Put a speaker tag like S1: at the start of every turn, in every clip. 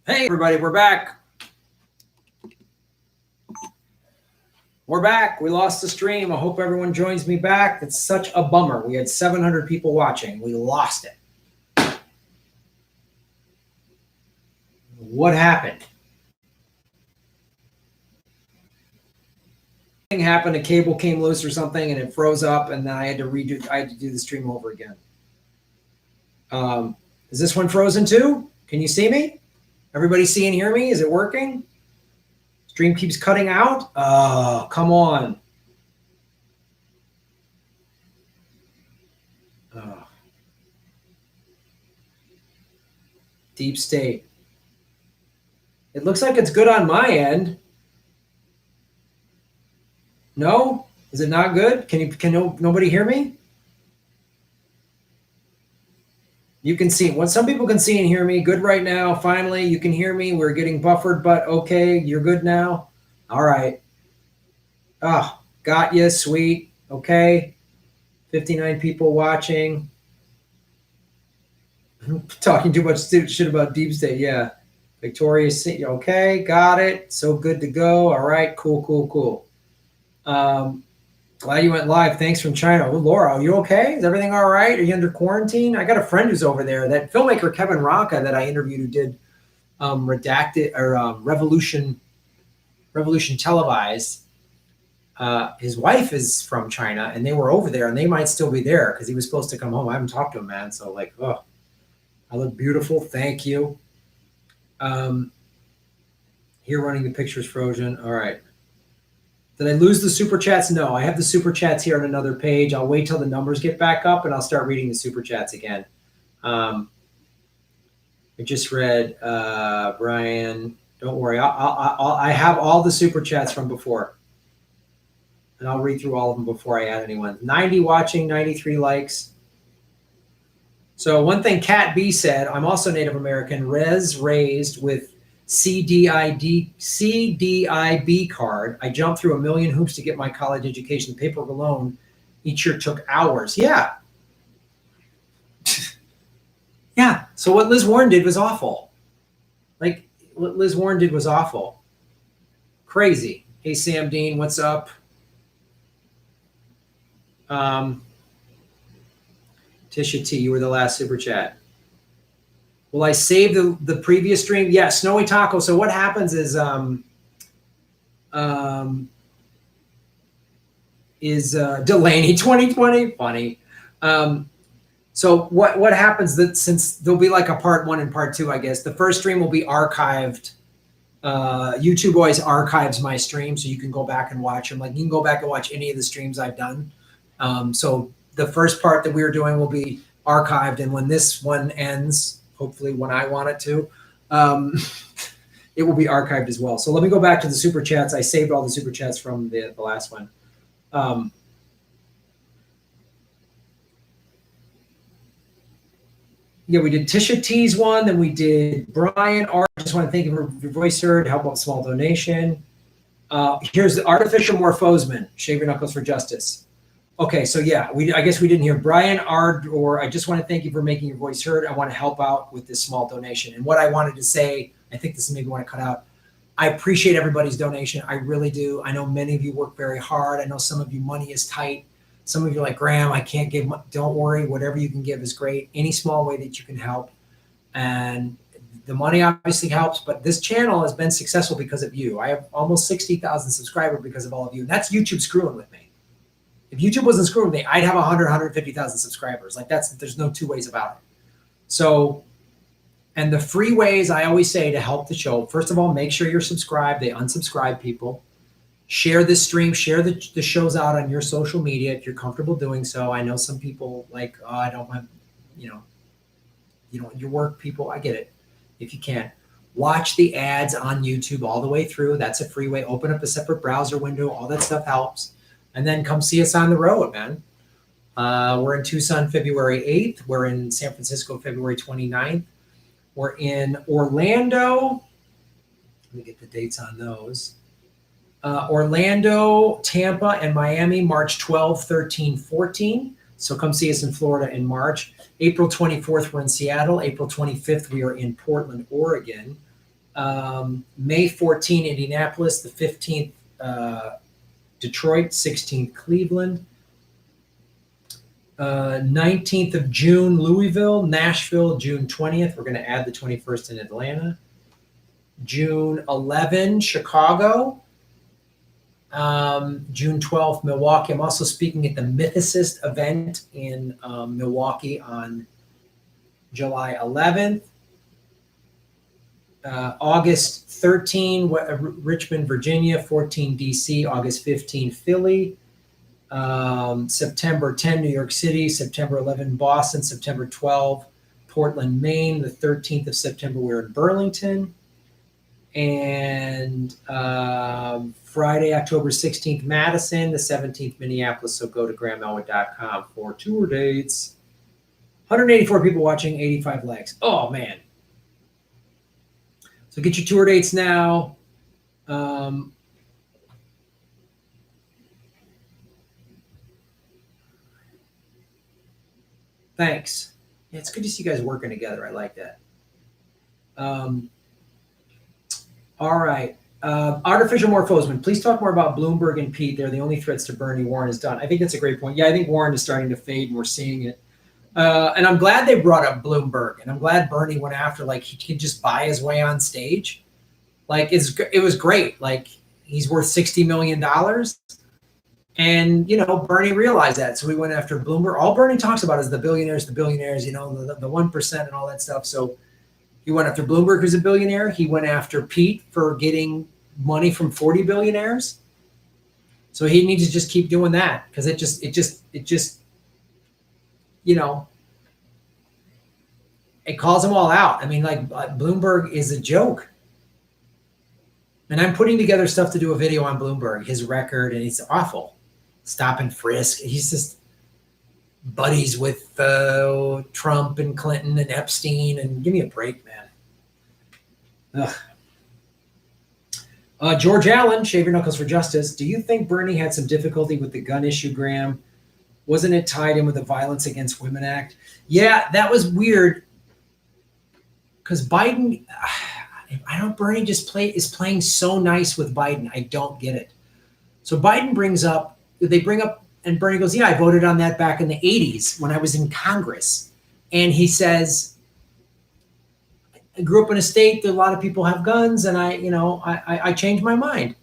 S1: Hey, everybody, we're back. We're back. We lost the stream. I hope everyone joins me back. It's such a bummer. We had 700 people watching. We lost it. What happened? Something happened. A cable came loose or something, and it froze up, and then I had to do the stream over again. Is this one frozen too? Can you see me? Everybody see and hear me? Is it working? Stream keeps cutting out. Oh, come on. Oh. Deep state. It looks like it's good on my end. No? Is it not good? Can nobody hear me? You can see what some people can see and hear me. Good right now. Finally, you can hear me. We're getting buffered, but okay, you're good now. All right. Ah, got you. Sweet. Okay. 59 people watching. Talking too much shit about deep state. Yeah. Victoria's. Okay. Got it. So good to go. All right. Cool. Glad you went live. Thanks from China. Oh, Laura, are you okay? Is everything all right? Are you under quarantine? I got a friend who's over there. That filmmaker Kevin Rocca that I interviewed who did Redacted or Revolution Televised. His wife is from China, and they were over there, and they might still be there because he was supposed to come home. I haven't talked to him, man. So like, oh, I look beautiful. Thank you. Here running the pictures frozen. All right. Did I lose the super chats? No, I have the super chats here on another page. I'll wait till the numbers get back up, and I'll start reading the super chats again. I just read Brian. Don't worry, I have all the super chats from before, and I'll read through all of them before I add anyone. 90 watching, 93 likes. So one thing Kat B said, I'm also Native American, raised with CDIB card. I jumped through a million hoops to get my college education. The paperwork alone each year took hours. Yeah. Yeah. So what Liz Warren did was awful. Like what Liz Warren did was awful. Crazy. Hey, Sam Dean, what's up? Tisha T, you were the last super chat. Will I save the previous stream? Yeah, Snowy Taco. So what happens is Delaney 2020 funny. So what happens that since there'll be like a part 1 and part 2, I guess the first stream will be archived. YouTube always archives my stream, so you can go back and watch them. Like you can go back and watch any of the streams I've done. So the first part that we were doing will be archived, and when this one ends, hopefully when I want it to, it will be archived as well. So let me go back to the super chats. I saved all the super chats from the last one. Yeah, we did Tisha T's one, then we did Brian R. Just want to thank you for your voice heard, help out small donation. Here's the Artificial Morphosman, Shave Your Knuckles for Justice. Okay, so yeah, I guess we didn't hear Brian R. Or I just want to thank you for making your voice heard. I want to help out with this small donation. And what I wanted to say, I think this is maybe want to cut out. I appreciate everybody's donation. I really do. I know many of you work very hard. I know some of you money is tight. Some of you are like, Graham, I can't give. Don't worry. Whatever you can give is great. Any small way that you can help. And the money obviously helps, but this channel has been successful because of you. I have almost 60,000 subscribers because of all of you. And that's YouTube screwing with me. If YouTube wasn't screwing with me, I'd have 150,000 subscribers. Like there's no two ways about it. So, and the free ways I always say to help the show, first of all, make sure you're subscribed. They unsubscribe people. Share this stream, share the shows out on your social media if you're comfortable doing so. I know some people like, oh, I don't want, your work people. I get it. If you can, watch the ads on YouTube all the way through. That's a free way. Open up a separate browser window. All that stuff helps. And then come see us on the road, man. We're in Tucson, February 8th. We're in San Francisco, February 29th. We're in Orlando. Let me get the dates on those. Orlando, Tampa, and Miami, March 12, 13, 14. So come see us in Florida in March. April 24th, we're in Seattle. April 25th, we are in Portland, Oregon. May 14, Indianapolis. The 15th, Detroit. 16th, Cleveland. 19th of June, Louisville. Nashville, June 20th. We're going to add the 21st in Atlanta. June 11, Chicago. June 12th, Milwaukee. I'm also speaking at the Mythicist event in Milwaukee on July 11th. August 13, Richmond, Virginia. 14, DC. August 15, Philly. September 10, New York City. September 11, Boston. September 12, Portland, Maine. The 13th of September, we're in Burlington. And Friday, October 16th, Madison. The 17th, Minneapolis. So go to grahamelwood.com for tour dates. 184 people watching, 85 likes. Oh, man. So get your tour dates now. Thanks. Yeah, it's good to see you guys working together. I like that. All right. Artificial Morphosman. Please talk more about Bloomberg and Pete. They're the only threats to Bernie. Warren is done. I think that's a great point. Yeah, I think Warren is starting to fade, and we're seeing it. And I'm glad they brought up Bloomberg, and I'm glad Bernie went after, like, he could just buy his way on stage. Like, it was great. Like, he's worth $60 million. And, Bernie realized that. So we went after Bloomberg. All Bernie talks about is the billionaires, the 1% and all that stuff. So he went after Bloomberg, who's a billionaire. He went after Pete for getting money from 40 billionaires. So he needs to just keep doing that, because it just, it calls them all out. I mean, like, Bloomberg is a joke. And I'm putting together stuff to do a video on Bloomberg, his record, and it's awful. Stop and frisk. He's just buddies with Trump and Clinton and Epstein, and give me a break, man. Ugh. George Allen, shave your knuckles for justice. Do you think Bernie had some difficulty with the gun issue, Graham? Wasn't it tied in with the Violence Against Women Act? Yeah, that was weird. Because Biden, Bernie just is playing so nice with Biden. I don't get it. So Biden they bring up, and Bernie goes, yeah, I voted on that back in the 80s when I was in Congress. And he says, I grew up in a state that a lot of people have guns, and I changed my mind.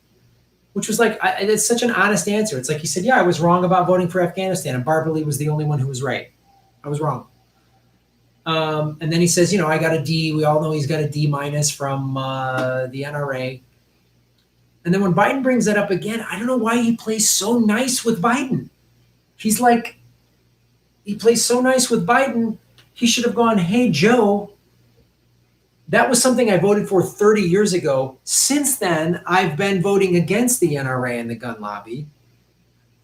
S1: Which was like, it's such an honest answer. It's like he said, yeah, I was wrong about voting for Afghanistan, and Barbara Lee was the only one who was right. I was wrong. And then he says, I got a D. We all know he's got a D- from the NRA. And then when Biden brings that up again, I don't know why he plays so nice with Biden. He's like, he plays so nice with Biden. He should have gone, hey, Joe, that was something I voted for 30 years ago. Since then, I've been voting against the NRA and the gun lobby.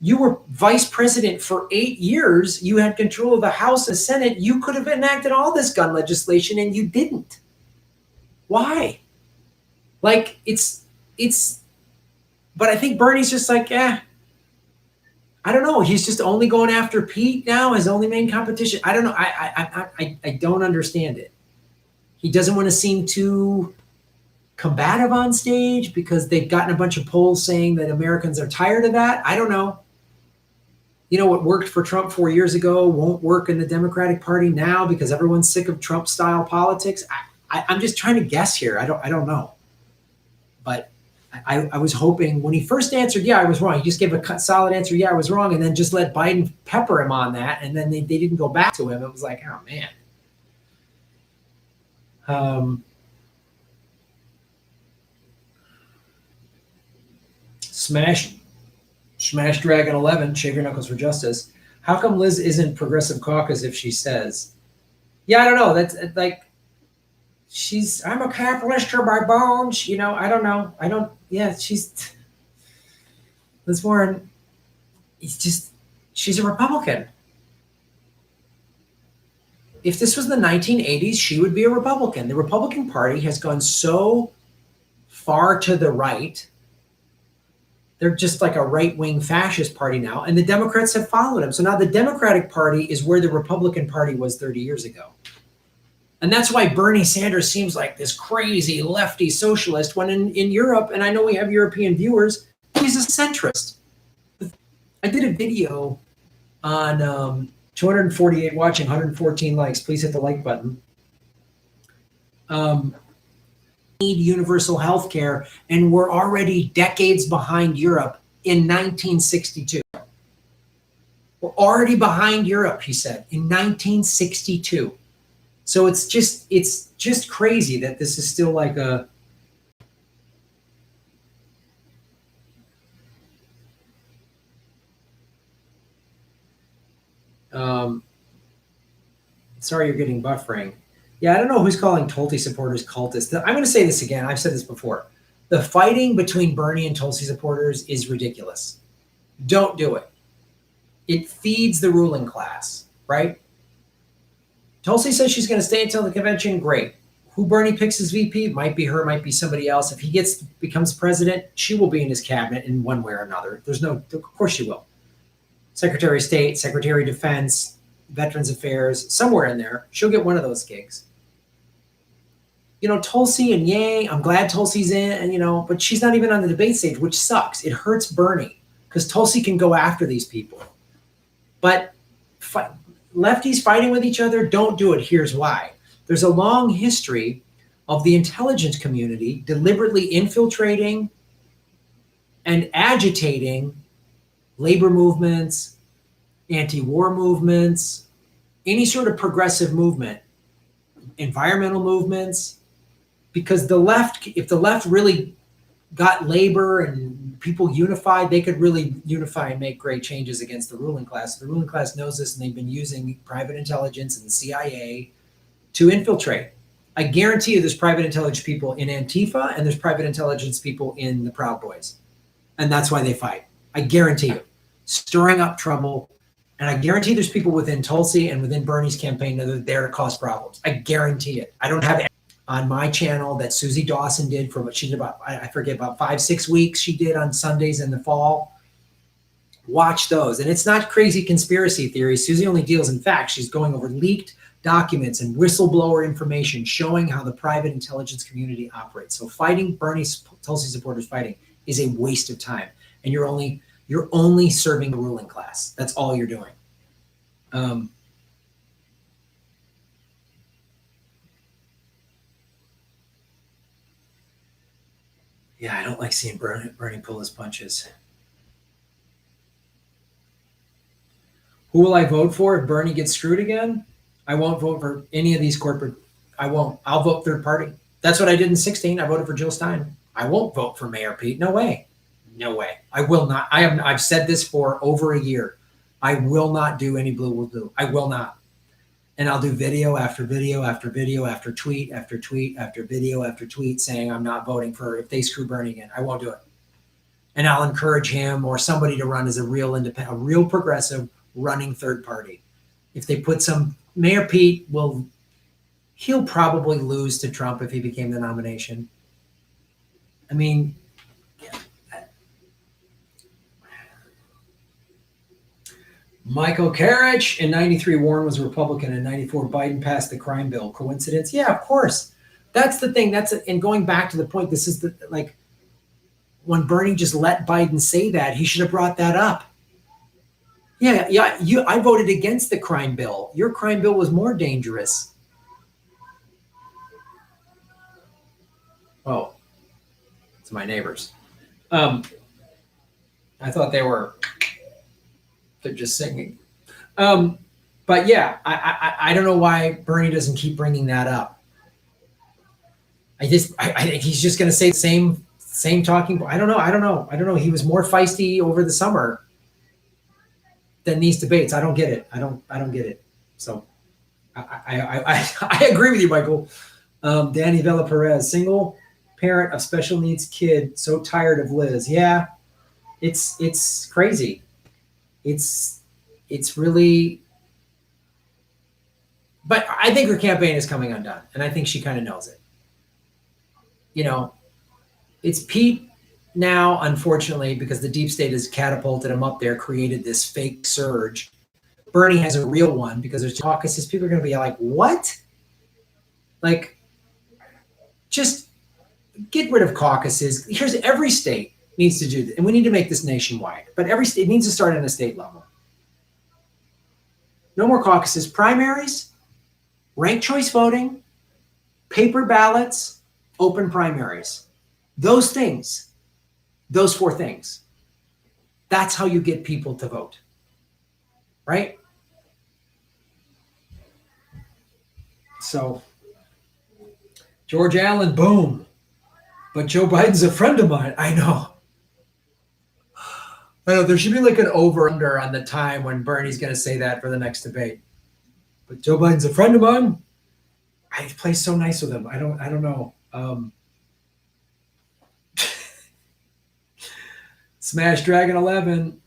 S1: You were vice president for 8 years. You had control of the House and Senate. You could have enacted all this gun legislation, and you didn't. Why? Like, but I think Bernie's just like, I don't know. He's just only going after Pete now, his only main competition. I don't know. I don't understand it. He doesn't want to seem too combative on stage because they've gotten a bunch of polls saying that Americans are tired of that. I don't know. What worked for Trump 4 years ago won't work in the Democratic Party now because everyone's sick of Trump-style politics. I'm just trying to guess here. I don't know. But I was hoping when he first answered, yeah, I was wrong. He just gave a solid answer, yeah, I was wrong, and then just let Biden pepper him on that, and then they didn't go back to him. It was like, oh, man. Smash Dragon 11, shave your knuckles for justice. How come Liz isn't progressive caucus if she says? Yeah, I don't know. That's like, I'm a capitalist to my bones. I don't know. Liz Warren, she's a Republican. If this was the 1980s, she would be a Republican. The Republican Party has gone so far to the right. They're just like a right-wing fascist party now, and the Democrats have followed them. So now the Democratic Party is where the Republican Party was 30 years ago. And that's why Bernie Sanders seems like this crazy lefty socialist when in Europe, and I know we have European viewers, he's a centrist. I did a video on 248 watching, 114 likes. Please hit the like button. Need universal health care, and we're already decades behind Europe in 1962. We're already behind Europe, he said, in 1962. So it's just crazy that this is still like a sorry you're getting buffering. Yeah, I don't know who's calling Tulsi supporters cultists. I'm going to say this again. I've said this before. The fighting between Bernie and Tulsi supporters is ridiculous. Don't do it. It feeds the ruling class, right? Tulsi says she's going to stay until the convention. Great. Who Bernie picks as VP? Might be her, might be somebody else. If he becomes president, she will be in his cabinet in one way or another. Of course she will. Secretary of State, Secretary of Defense, Veterans Affairs, somewhere in there. She'll get one of those gigs. Tulsi and yay, I'm glad Tulsi's in, and but she's not even on the debate stage, which sucks. It hurts Bernie because Tulsi can go after these people. But lefties fighting with each other, don't do it. Here's why. There's a long history of the intelligence community deliberately infiltrating and agitating labor movements, anti-war movements, any sort of progressive movement, environmental movements, because if the left really got labor and people unified, they could really unify and make great changes against the ruling class. The ruling class knows this, and they've been using private intelligence and the CIA to infiltrate. I guarantee you there's private intelligence people in Antifa and there's private intelligence people in the Proud Boys. And that's why they fight. I guarantee you. Stirring up trouble. And I guarantee there's people within Tulsi and within Bernie's campaign that are there to cause problems. I guarantee it. I don't have on my channel that Susie Dawson did for what she did about 5-6 weeks she did on Sundays in the fall. Watch those. And it's not crazy conspiracy theories. Susie only deals in facts. She's going over leaked documents and whistleblower information showing how the private intelligence community operates. So fighting Bernie's Tulsi supporters fighting is a waste of time. And you're only serving the ruling class. That's all you're doing. Yeah, I don't like seeing Bernie pull his punches. Who will I vote for if Bernie gets screwed again? I won't vote for any of these corporate. I won't. I'll vote third party. That's what I did in 2016. I voted for Jill Stein. I won't vote for Mayor Pete. No way. No way. I will not. I've said this for over a year. I will not do any blue will do. I will not. And I'll do video after video after video after tweet after tweet after video after tweet saying I'm not voting for if they screw Bernie again. I won't do it. And I'll encourage him or somebody to run as a real independent, a real progressive running third party. If they put some Mayor Pete he'll probably lose to Trump if he became the nomination. I mean, Michael Karich in 93, Warren was a Republican. In 94, Biden passed the crime bill. Coincidence? Yeah, of course. That's the thing. And going back to the point, this is when Bernie just let Biden say that, he should have brought that up. Yeah. I voted against the crime bill. Your crime bill was more dangerous. Oh, it's my neighbors. I thought they're just singing. But yeah, I don't know why Bernie doesn't keep bringing that up. I think he's just going to say the same talking. I don't know. He was more feisty over the summer than these debates. I don't get it. I don't get it. So I agree with you, Michael. Danny Villa Perez, single parent of special needs kid, so tired of Liz. Yeah, it's crazy. It's really, but I think her campaign is coming undone, and I think she kind of knows it. It's Pete now, unfortunately, because the deep state has catapulted him up there, created this fake surge. Bernie has a real one because there's caucuses. People are going to be like, what? Like, just get rid of caucuses. Here's every state needs to do this, and we need to make this nationwide. But every state needs to start at a state level. No more caucuses. Primaries, ranked choice voting, paper ballots, open primaries. Those things, those 4 things. That's how you get people to vote, right? So, George Allen, boom. But Joe Biden's a friend of mine. I know. There should be like an over-under on the time when Bernie's going to say that for the next debate. But Joe Biden's a friend of mine. I play so nice with him. I don't know. Smash Dragon 11.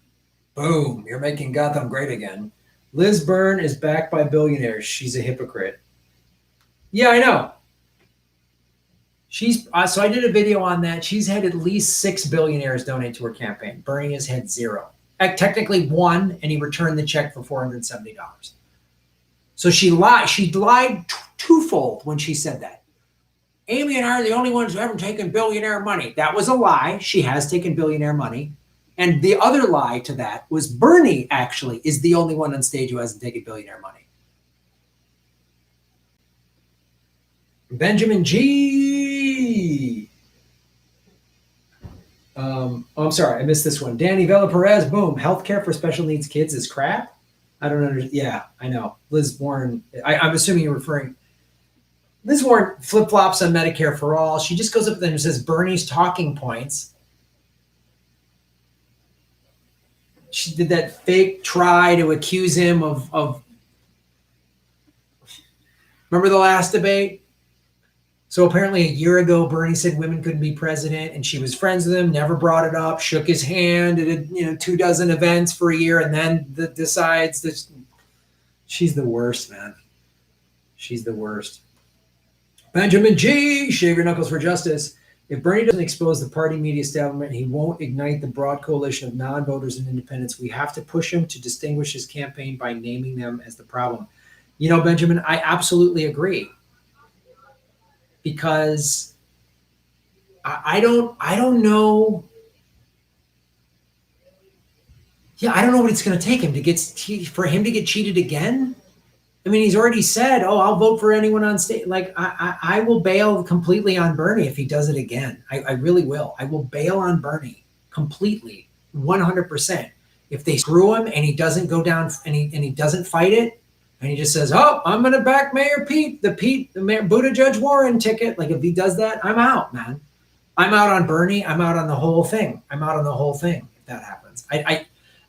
S1: Boom. You're making Gotham great again. Liz Byrne is backed by billionaires. She's a hypocrite. Yeah, I know. She's so I did a video on that. She's had at least 6 billionaires donate to her campaign. Bernie has had 0. Technically 1, and he returned the check for $470. So she lied. She lied twofold when she said that. Amy and I are the only ones who haven't taken billionaire money. That was a lie. She has taken billionaire money. And the other lie to that was Bernie actually is the only one on stage who hasn't taken billionaire money. Benjamin G. I'm sorry, I missed this one. Danny Vela Perez, boom. Healthcare for special needs kids is crap. I don't understand. Yeah, I know. Liz Warren, I'm assuming you're referring. Liz Warren flip-flops on Medicare for all. She just goes up there and says Bernie's talking points. She did that fake try to accuse him of remember the last debate? So apparently a year ago, Bernie said women couldn't be president, and she was friends with him, never brought it up, shook his hand, did 24 events for a year, and then decides that she's the worst, man. She's the worst. Benjamin G. Shave your knuckles for justice. If Bernie doesn't expose the party media establishment, he won't ignite the broad coalition of non-voters and independents. We have to push him to distinguish his campaign by naming them as the problem. Benjamin, I absolutely agree. Because I don't know. Yeah, I don't know what it's going to take him for him to get cheated again. I mean, he's already said, "Oh, I'll vote for anyone on stage." Like, I will bail completely on Bernie if he does it again. I really will. I will bail on Bernie completely, 100%. If they screw him and he doesn't go down and he doesn't fight it. And he just says, "Oh, I'm going to back Mayor Pete, the Mayor Buttigieg Warren ticket." Like, if he does that, I'm out, man. I'm out on Bernie. I'm out on the whole thing. If that happens.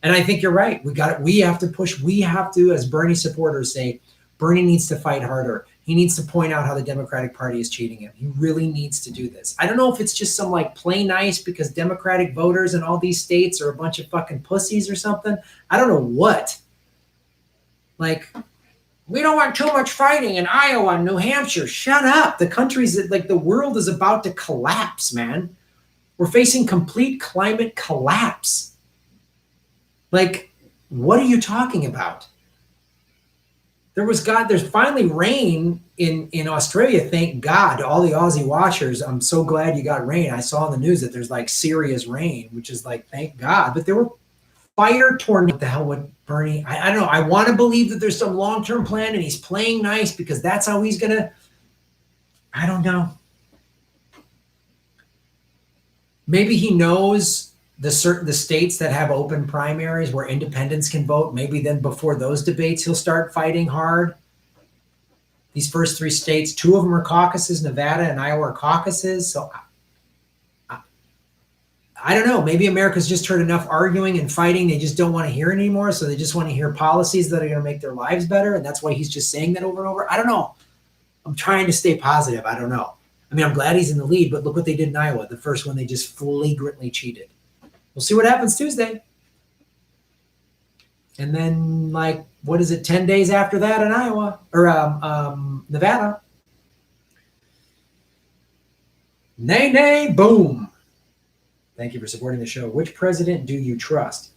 S1: And I think you're right. We have to push. We have to, as Bernie supporters, say, Bernie needs to fight harder. He needs to point out how the Democratic Party is cheating him. He really needs to do this. I don't know if it's just some like play nice because Democratic voters in all these states are a bunch of fucking pussies or something. I don't know what. Like, we don't want too much fighting in Iowa and New Hampshire. Shut up. The country's like the world is about to collapse, man. We're facing complete climate collapse. Like, what are you talking about? There's finally rain in Australia. Thank God to all the Aussie watchers. I'm so glad you got rain. I saw in the news that there's like serious rain, which is like, thank God. But there were fire tornadoes. What the hell would Bernie? I don't know. I want to believe that there's some long-term plan and he's playing nice because that's how he's going to. I don't know. Maybe he knows the states that have open primaries where independents can vote. Maybe then before those debates, he'll start fighting hard. These first 3 states, 2 of them are caucuses, Nevada and Iowa are caucuses. So I don't know. Maybe America's just heard enough arguing and fighting. They just don't want to hear it anymore. So they just want to hear policies that are going to make their lives better. And that's why he's just saying that over and over. I don't know. I'm trying to stay positive. I don't know. I mean, I'm glad he's in the lead, but look what they did in Iowa. The first one, they just flagrantly cheated. We'll see what happens Tuesday. And then, like, what is it, 10 days after that in Iowa or Nevada? Nay, boom. Thank you for supporting the show. Which president do you trust?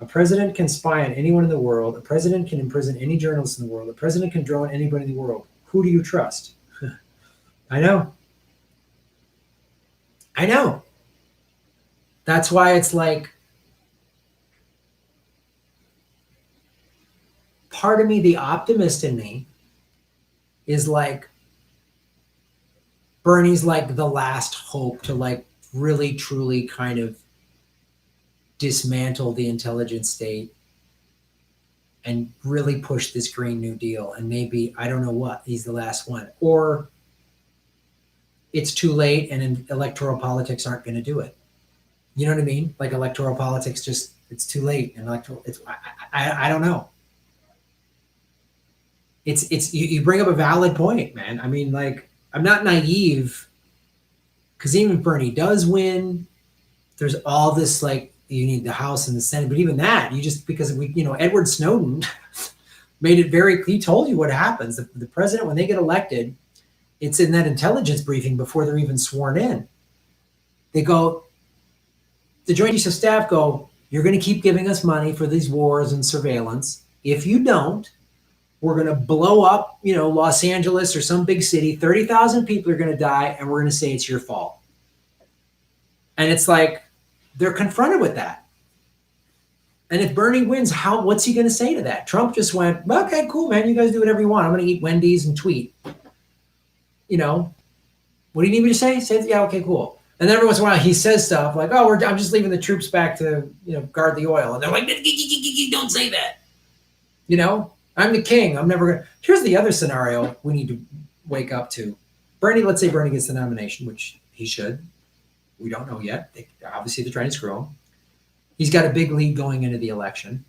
S1: A president can spy on anyone in the world. A president can imprison any journalist in the world. A president can drone anybody in the world. Who do you trust? I know. That's why it's like, part of me, the optimist in me, is like, Bernie's like the last hope to like really truly kind of dismantle the intelligence state and really push this Green New Deal. And maybe, I don't know what, he's the last one. Or it's too late and electoral politics aren't going to do it. You know what I mean? Like electoral politics, just, it's too late. And I don't know. You bring up a valid point, man. I mean, like, I'm not naive, because even if Bernie does win, there's all this, like, you need the House and the Senate, but even that, because Edward Snowden made it very, he told you what happens. The president, when they get elected, it's in that intelligence briefing before they're even sworn in. They go, the Joint Chiefs of Staff go, you're going to keep giving us money for these wars and surveillance. If you don't, we're going to blow up, Los Angeles or some big city. 30,000 people are going to die, and we're going to say it's your fault. And it's like, they're confronted with that. And if Bernie wins, what's he going to say to that? Trump just went, okay, cool, man. You guys do whatever you want. I'm going to eat Wendy's and tweet. What do you need me to say? Say, yeah, okay, cool. And then every once in a while he says stuff like, oh, I'm just leaving the troops back to, guard the oil. And they're like, don't say that. I'm the king. I'm never going to. Here's the other scenario we need to wake up to. Let's say Bernie gets the nomination, which he should. We don't know yet. Obviously, they're trying to screw him. He's got a big lead going into the election.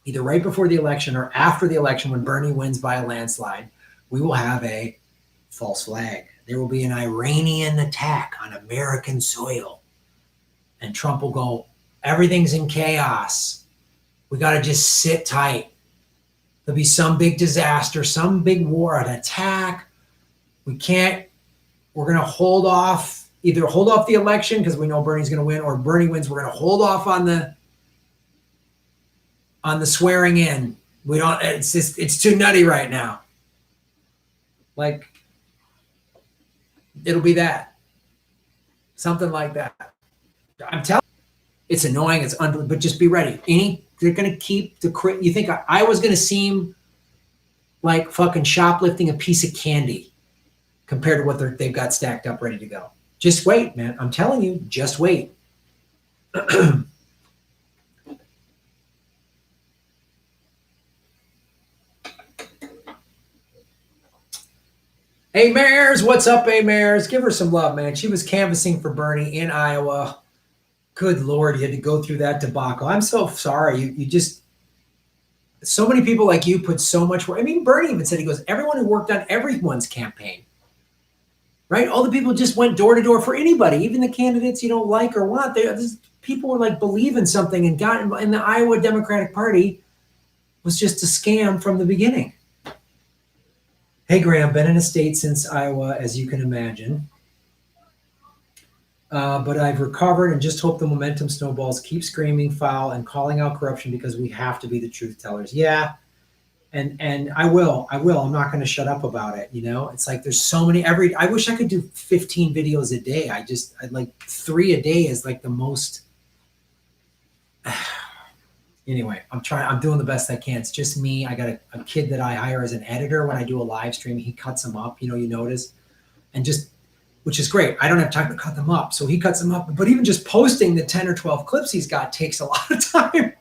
S1: Either right before the election or after the election, when Bernie wins by a landslide, we will have a false flag. There will be an Iranian attack on American soil. And Trump will go, everything's in chaos. We got to just sit tight. There'll be some big disaster, some big war, an attack. We're going to hold off the election because we know Bernie's going to win, or Bernie wins, we're going to hold off on the swearing in. It's too nutty right now. Like, it'll be that. Something like that. I'm telling you, it's annoying, but just be ready. They're going to keep you think I was going to seem like fucking shoplifting a piece of candy compared to what they've got stacked up ready to go. Just wait, man. I'm telling you, just wait. Hey, Mares, what's up, hey, Mares? Give her some love, man. She was canvassing for Bernie in Iowa. Good Lord, you had to go through that debacle. I'm so sorry. You just, so many people like you put so much work. I mean, Bernie even said, he goes, everyone who worked on everyone's campaign, right? All the people just went door to door for anybody, even the candidates you don't like or want. People were like, believe in something, and got in the Iowa Democratic Party was just a scam from the beginning. Hey, Graham, been in a state since Iowa, as you can imagine. But I've recovered and just hope the momentum snowballs. Keep screaming foul and calling out corruption because we have to be the truth tellers. Yeah. And I will. I'm not going to shut up about it. It's like, there's so many I wish I could do 15 videos a day. I'd like 3 a day is like the most. Anyway, I'm doing the best I can. It's just me. I got a kid that I hire as an editor when I do a live stream. He cuts them up, you notice, and which is great. I don't have time to cut them up. So he cuts them up, but even just posting the 10 or 12 clips he's got takes a lot of time.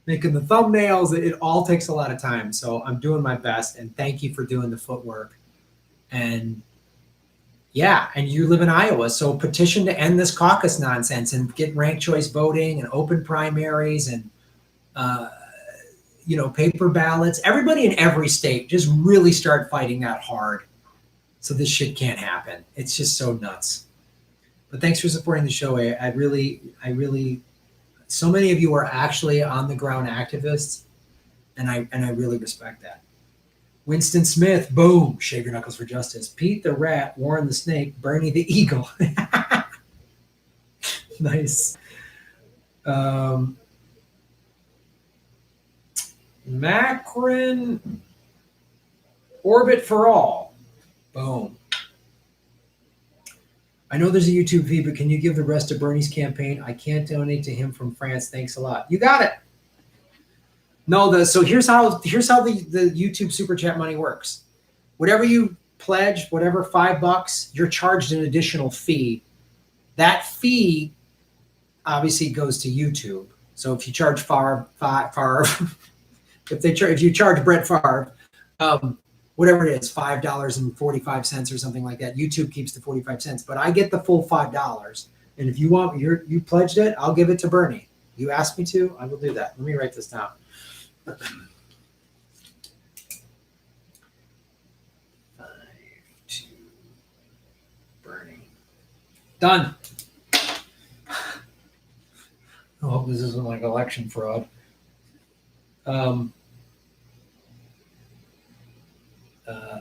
S1: Making the thumbnails, it all takes a lot of time. So I'm doing my best, and thank you for doing the footwork. And yeah, and you live in Iowa, so petition to end this caucus nonsense and get ranked choice voting and open primaries and, paper ballots. Everybody in every state just really start fighting that hard so this shit can't happen. It's just so nuts. But thanks for supporting the show. I really, so many of you are actually on the ground activists, and I really respect that. Winston Smith, boom, shave your knuckles for justice. Pete the Rat, Warren the Snake, Bernie the Eagle. Nice. Macron, Orbit for All. Boom. I know there's a YouTube fee, but can you give the rest to Bernie's campaign? I can't donate to him from France. Thanks a lot. You got it. No, so here's how the YouTube super chat money works. Whatever you pledge, whatever $5, you're charged an additional fee. That fee obviously goes to YouTube. So if you charge Favre, if you charge Brett Favre, whatever it is, $5.45 or something like that, YouTube keeps the 45 cents, but I get the full $5. And if you want, you pledged it, I'll give it to Bernie. You asked me to, I will do that. Let me write this down. 5 to Bernie. Done. I hope this isn't like election fraud.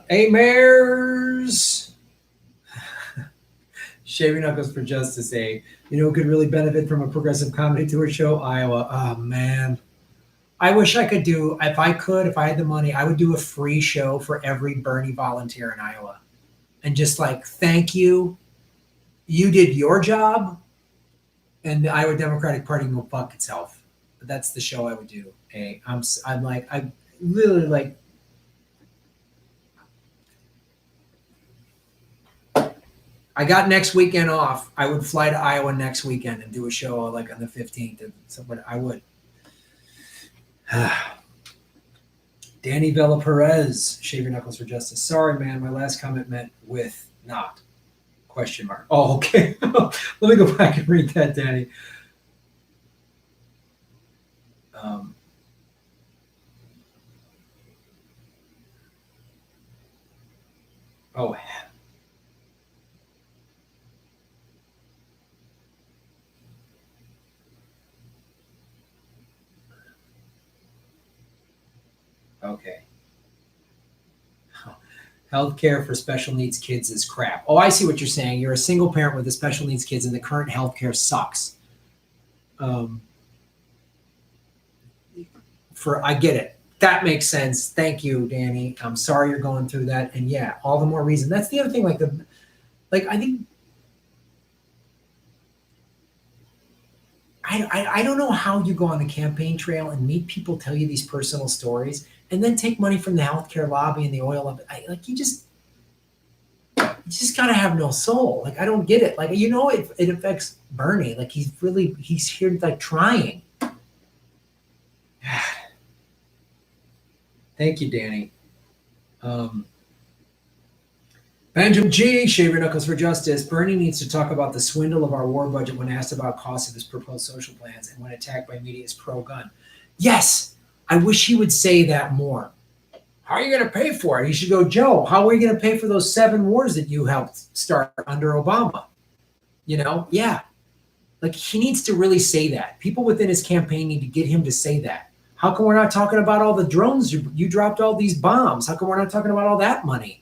S1: Mares. Shaving Knuckles for Justice, You know who could really benefit from a progressive comedy tour show? Iowa. Oh, man. I wish I could do, if I had the money, I would do a free show for every Bernie volunteer in Iowa. And just like, thank you. You did your job. And the Iowa Democratic Party will fuck itself. But that's the show I would do. I'm literally like, I got next weekend off. I would fly to Iowa next weekend and do a show like on the 15th. But I would. Danny Villa Perez, Shaving Knuckles for Justice. Sorry, man. My last comment meant with, not. Question mark. Oh, okay. Let me go back and read that, Danny. Oh, okay. Healthcare for special needs kids is crap. Oh, I see what you're saying. You're a single parent with the special needs kids, and the current healthcare sucks. I get it. That makes sense. Thank you, Danny. I'm sorry you're going through that. And yeah, all the more reason. That's the other thing. I think. I don't know how you go on the campaign trail and meet people, tell you these personal stories, and then take money from the healthcare lobby and the oil lobby. You just gotta have no soul. Like, I don't get it. Like, you know, it affects Bernie. Like, he's here like trying. Thank you, Danny. Benjamin G, Shaver Knuckles for Justice. Bernie needs to talk about the swindle of our war budget when asked about costs of his proposed social plans and when attacked by media as pro-gun. Yes, I wish he would say that more. How are you going to pay for it? He should go, Joe, how are you going to pay for those 7 wars that you helped start under Obama? You know, yeah. Like, he needs to really say that. People within his campaign need to get him to say that. How come we're not talking about all the drones? You dropped all these bombs. How come we're not talking about all that money?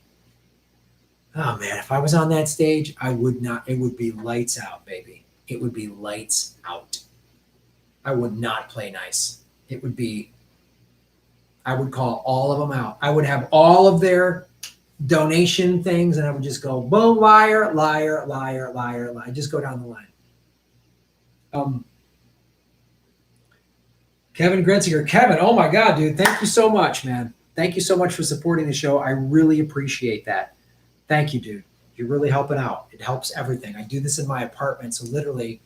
S1: Oh, man, if I was on that stage, I would not. It would be lights out, baby. It would be lights out. I would not play nice. It would be, I would call all of them out. I would have all of their donation things, and I would just go, boom, liar, liar, liar, liar, liar. Just go down the line. Kevin Gretzinger. Kevin, oh, my God, dude. Thank you so much, man. Thank you so much for supporting the show. I really appreciate that. Thank you, dude. You're really helping out. It helps everything. I do this in my apartment, so literally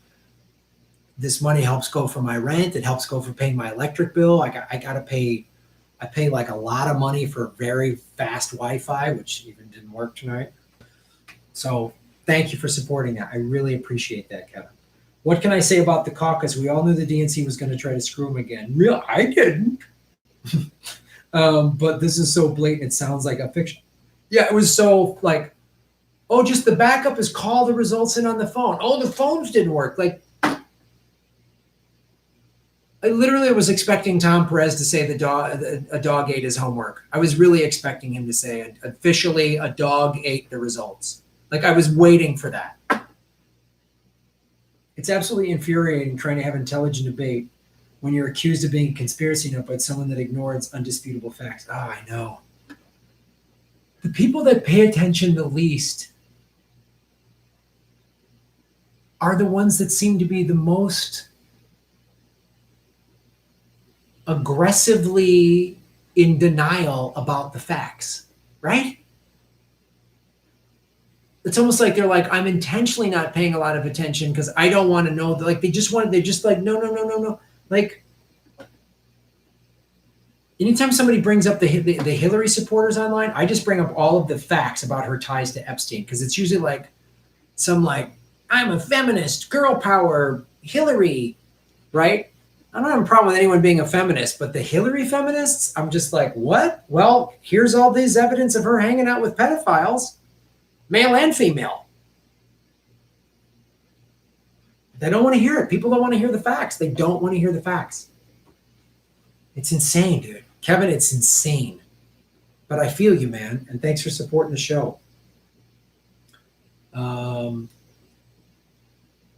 S1: this money helps go for my rent. It helps go for paying my electric bill. I pay like a lot of money for very fast Wi-Fi, which even didn't work tonight. So thank you for supporting that. I really appreciate that, Kevin. What can I say about the caucus? We all knew the DNC was going to try to screw him again. Real, I didn't. But this is so blatant. It sounds like a fiction. Yeah, it was so like, oh, just the backup is call the results in on the phone. Oh, the phones didn't work. Like, I literally was expecting Tom Perez to say a dog ate his homework. I was really expecting him to say officially a dog ate the results. Like, I was waiting for that. It's absolutely infuriating trying to have intelligent debate when you're accused of being a conspiracy nut by someone that ignores undisputable facts. Ah, I know. the people that pay attention the least are the ones that seem to be the most aggressively in denial about the facts, right? It's almost like they're like, I'm intentionally not paying a lot of attention because I don't want to know. Like they're just like, no. Like, anytime somebody brings up the Hillary supporters online, I just bring up all of the facts about her ties to Epstein, because it's usually like some like, I'm a feminist, girl power, Hillary, right? I don't have a problem with anyone being a feminist, but the Hillary feminists, I'm just like, what? Well, here's all this evidence of her hanging out with pedophiles, male and female. They don't want to hear it. People don't want to hear the facts. They don't want to hear the facts. It's insane, dude. Kevin, it's insane. But I feel you, man. And thanks for supporting the show.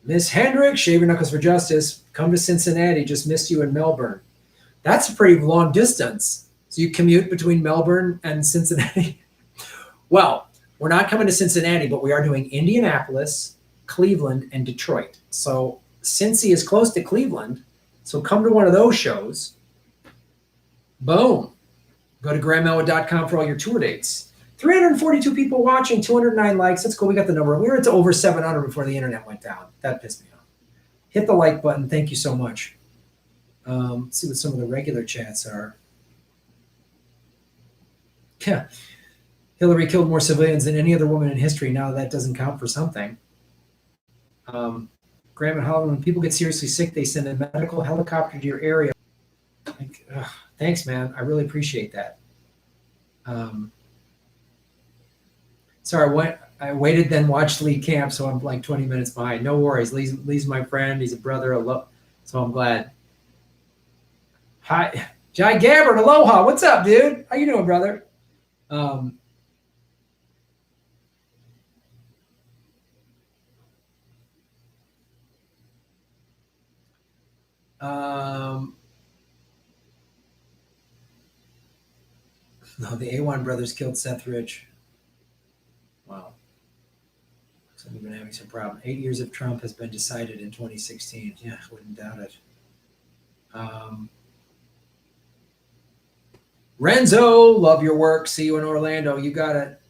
S1: Miss Hendrick, shave your knuckles for justice. Come to Cincinnati. Just missed you in Melbourne. That's a pretty long distance. So you commute between Melbourne and Cincinnati? Well, we're not coming to Cincinnati, but we are doing Indianapolis, Cleveland, and Detroit. So Cincy is close to Cleveland. So come to one of those shows. Boom. Go to grandmelwood.com for all your tour dates. 342 people watching, 209 likes. That's cool. We got the number. We were at over 700 before the internet went down. That pissed me off. Hit the like button. Thank you so much. Let's see what some of the regular chats are. Yeah. Hillary killed more civilians than any other woman in history. Now that doesn't count for something. Graham and Holland, when people get seriously sick, they send a medical helicopter to your area. Like, thanks, man. I really appreciate that. Sorry, I waited, then watched Lee Camp, so I'm like 20 minutes behind. No worries. Lee's my friend. He's a brother. So I'm glad. Hi, Jai Gabbard. Aloha. What's up, dude? How you doing, brother? No, the A1 brothers killed Seth Rich. Wow. So we've been having some problem. 8 years of Trump has been decided in 2016. Yeah, I wouldn't doubt it. Renzo, love your work. See you in Orlando. You got it.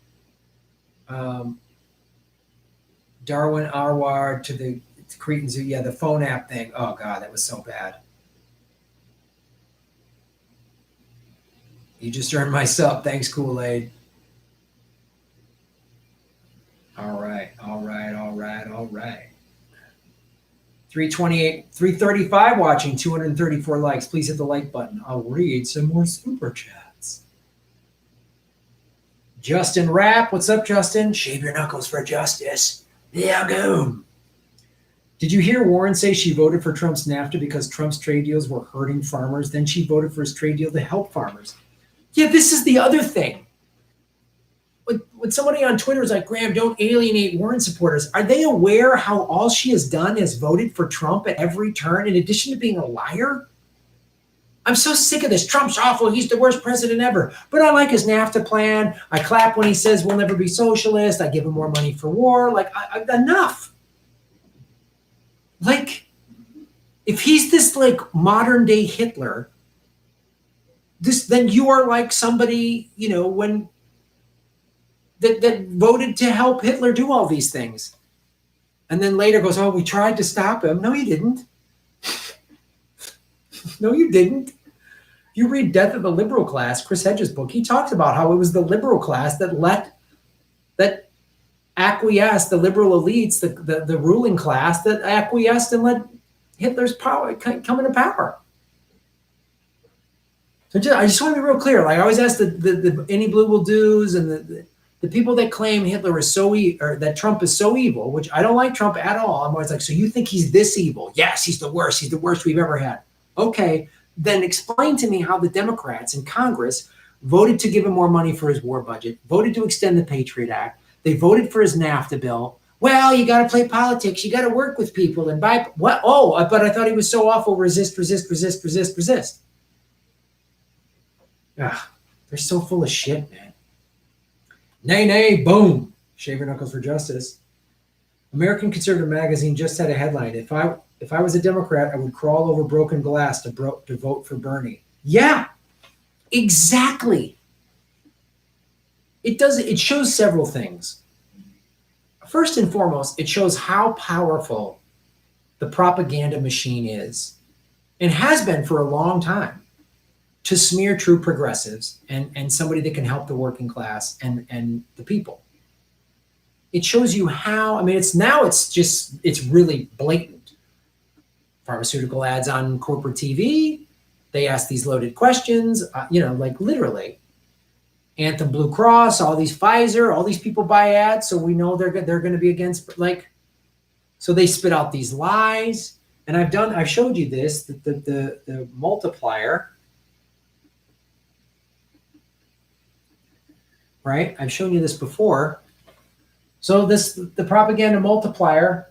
S1: Darwin Arwar to the Cretan Zoo. Yeah, the phone app thing. Oh, God, that was so bad. You just earned my sub. Thanks, Kool-Aid. All right. 328, 335 watching, 234 likes. Please hit the like button. I'll read some more super chats. Justin Rapp. What's up, Justin? Shave your knuckles for justice. Yeah, go. Did you hear Warren say she voted for Trump's NAFTA because Trump's trade deals were hurting farmers? Then she voted for his trade deal to help farmers. Yeah, this is the other thing. When somebody on Twitter is like, Graham, don't alienate Warren supporters. Are they aware how all she has done is voted for Trump at every turn, in addition to being a liar? I'm so sick of this. Trump's awful. He's the worst president ever. But I like his NAFTA plan. I clap when he says we'll never be socialist. I give him more money for war. Like, enough. Like, if he's this like modern day Hitler, then you are like somebody, when that voted to help Hitler do all these things. And then later goes, oh, we tried to stop him. No, you didn't. No, you didn't. You read Death of the Liberal Class, Chris Hedges' book, he talks about how it was the liberal class that acquiesced, the liberal elites, the ruling class that acquiesced and let Hitler's power come into power. So I just want to be real clear. Like I always ask the any blue will do's and the people that claim Hitler is or that Trump is so evil, which I don't like Trump at all. I'm always like, so you think he's this evil? Yes, he's the worst. He's the worst we've ever had. Okay, then explain to me how the Democrats in Congress voted to give him more money for his war budget, voted to extend the Patriot Act. They voted for his NAFTA bill. Well, you got to play politics. You got to work with people and buy what? Oh, but I thought he was so awful. Resist. Ugh, they're so full of shit, man. Nay, nay, boom. Shave your knuckles for justice. American Conservative Magazine just had a headline. If I was a Democrat, I would crawl over broken glass to vote for Bernie. Yeah, exactly. It shows several things. First and foremost, it shows how powerful the propaganda machine is and has been for a long time to smear true progressives and somebody that can help the working class and the people. It shows you how, I mean, it's really blatant. Pharmaceutical ads on corporate TV, they ask these loaded questions, like literally. Anthem Blue Cross, all these Pfizer, all these people buy ads, so we know they're going to be against, so they spit out these lies. And I've showed you this, the multiplier, right? I've shown you this before. So the propaganda multiplier.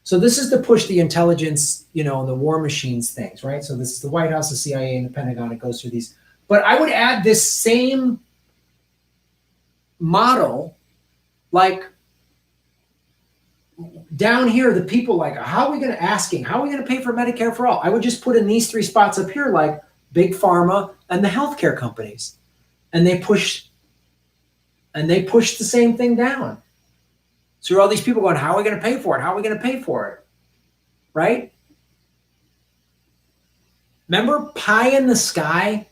S1: So this is to push the intelligence, the war machines things, right? So this is the White House, the CIA, and the Pentagon. It goes through these. But I would add this same model, like down here, the people like, how are we going to pay for Medicare for all? I would just put in these three spots up here, like big pharma and the healthcare companies. And they push the same thing down. So you're all these people going, how are we going to pay for it? How are we going to pay for it? Right? Remember pie in the sky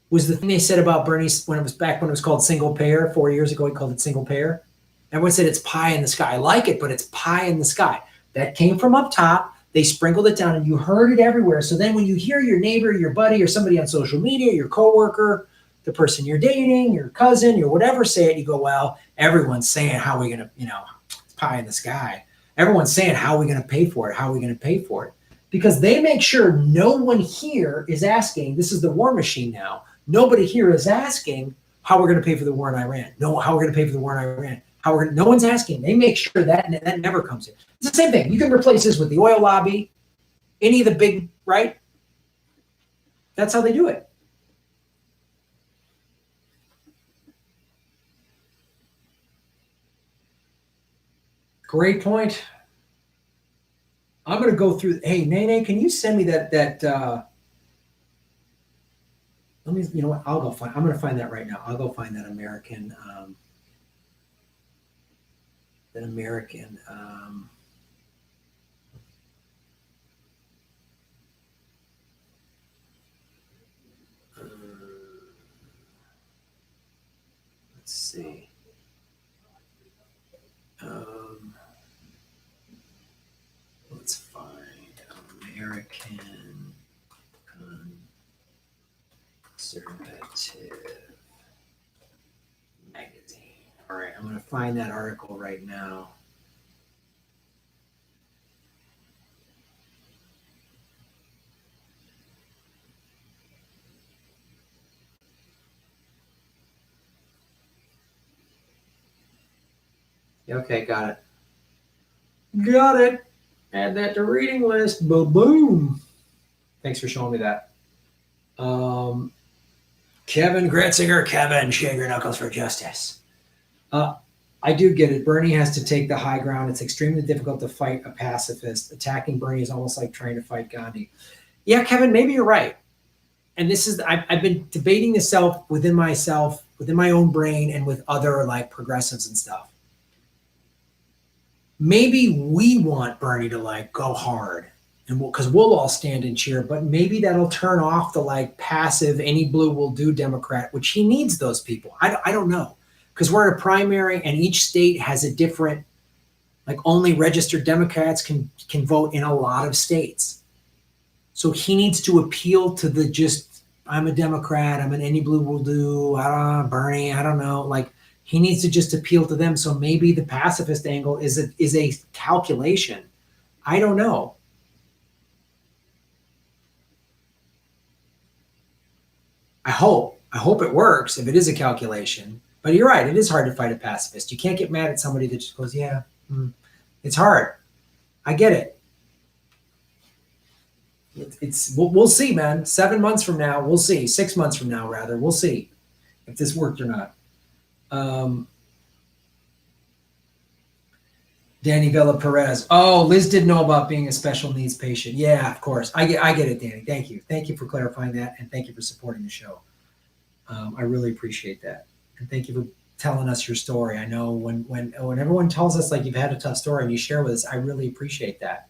S1: was the thing they said about Bernie when it was called single payer 4 years ago. He called it single payer. Everyone said it's pie in the sky. I like it, but it's pie in the sky. That came from up top. They sprinkled it down and you heard it everywhere. So then when you hear your neighbor, your buddy, or somebody on social media, your coworker, the person you're dating, your cousin, your whatever say it, you go, well, everyone's saying, how are we going to, it's pie in the sky. Everyone's saying, how are we going to pay for it? How are we going to pay for it? Because they make sure no one here is asking, this is the war machine now. Nobody here is asking how we're going to pay for the war in Iran. No, how we're going to pay for the war in Iran. No one's asking. They make sure that never comes in. It's the same thing. You can replace this with the oil lobby, any of the big, right? That's how they do it. Great point. I'm going to go through. Hey, Nene, can you send me that? Let me. You know what? I'll go find. I'm going to find that right now. I'll go find that American. Let's see. Let's find American Conservative Magazine. All right, I'm going to find that article right now. Okay, got it. Got it. Add that to reading list. Boom. Thanks for showing me that. Kevin Gretzinger, shave your knuckles for justice. I do get it. Bernie has to take the high ground. It's extremely difficult to fight a pacifist. Attacking Bernie is almost like trying to fight Gandhi. Yeah, Kevin, maybe you're right. And this is, I've been debating this within myself, within my own brain, and with other like progressives and stuff. Maybe we want Bernie to like go hard, and because we'll all stand and cheer, but maybe that'll turn off the like passive, any blue will do Democrat, which he needs those people. I don't know, because we're in a primary and each state has a different, like only registered Democrats can vote in a lot of states. So he needs to appeal to the just, I'm a Democrat, I'm an any blue will do, Bernie, I don't know, like he needs to just appeal to them. So maybe the pacifist angle is a calculation. I don't know. I hope it works if it is a calculation. But you're right, it is hard to fight a pacifist. You can't get mad at somebody that just goes, yeah, it's hard. I get it. We'll see, man. 7 months from now, we'll see. 6 months from now, rather, we'll see if this worked or not. Danny Villa Perez. Oh, Liz didn't know about being a special needs patient. Yeah, of course. I get it, Danny. Thank you. Thank you for clarifying that, and thank you for supporting the show. I really appreciate that, and thank you for telling us your story. I know when everyone tells us like you've had a tough story and you share with us, I really appreciate that.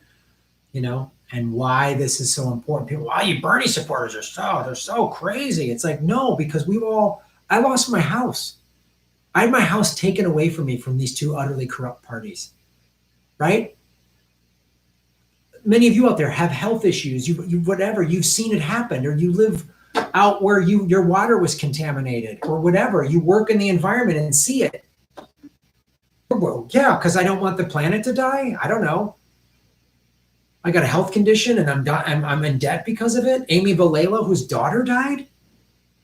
S1: You know, and why this is so important. People, why you Bernie supporters they're so crazy. It's like, no, because I lost my house. I had my house taken away from me from these two utterly corrupt parties. Right? Many of you out there have health issues. You've seen it happen, or you live out where your water was contaminated, or whatever. You work in the environment and see it. Well, yeah, because I don't want the planet to die. I don't know. I got a health condition and I'm in debt because of it. Amy Vilela, whose daughter died.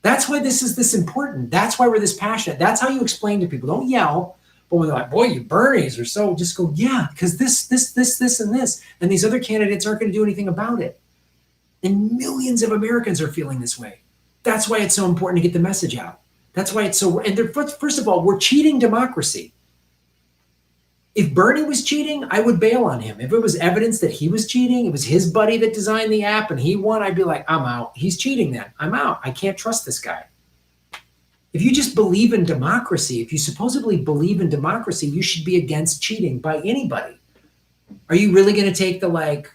S1: That's why this is this important. That's why we're this passionate. That's how you explain to people. Don't yell. But when they're like, boy, you Bernies are so, just go, yeah, because this, and this. And these other candidates aren't going to do anything about it. And millions of Americans are feeling this way. That's why it's so important to get the message out. That's why it's so, and first of all, we're cheating democracy. If Bernie was cheating, I would bail on him. If it was evidence that he was cheating, it was his buddy that designed the app and he won, I'd be like, I'm out. He's cheating then. I'm out. I can't trust this guy. If you just believe in democracy, if you supposedly believe in democracy, you should be against cheating by anybody. Are you really going to take the like,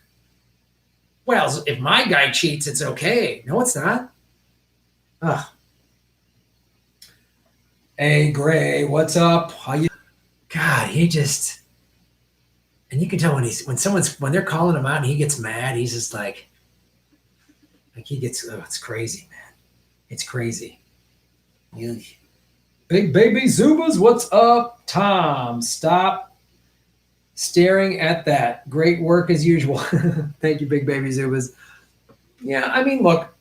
S1: well, if my guy cheats, it's okay. No, it's not. Ugh. Hey, Gray, what's up? How you? God, he just, and you can tell when they're calling him out and he gets mad, he's just like he gets, oh, it's crazy, man. It's crazy. Big baby Zubas, what's up? Tom, stop staring at that. Great work as usual. Thank you, big baby Zubas. Yeah, I mean, look,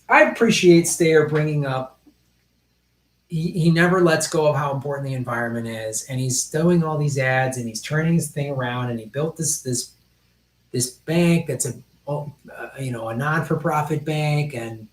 S1: I appreciate Stayer bringing up. He never lets go of how important the environment is, and he's doing all these ads, and he's turning his thing around, and he built this bank that's a non-for-profit bank, and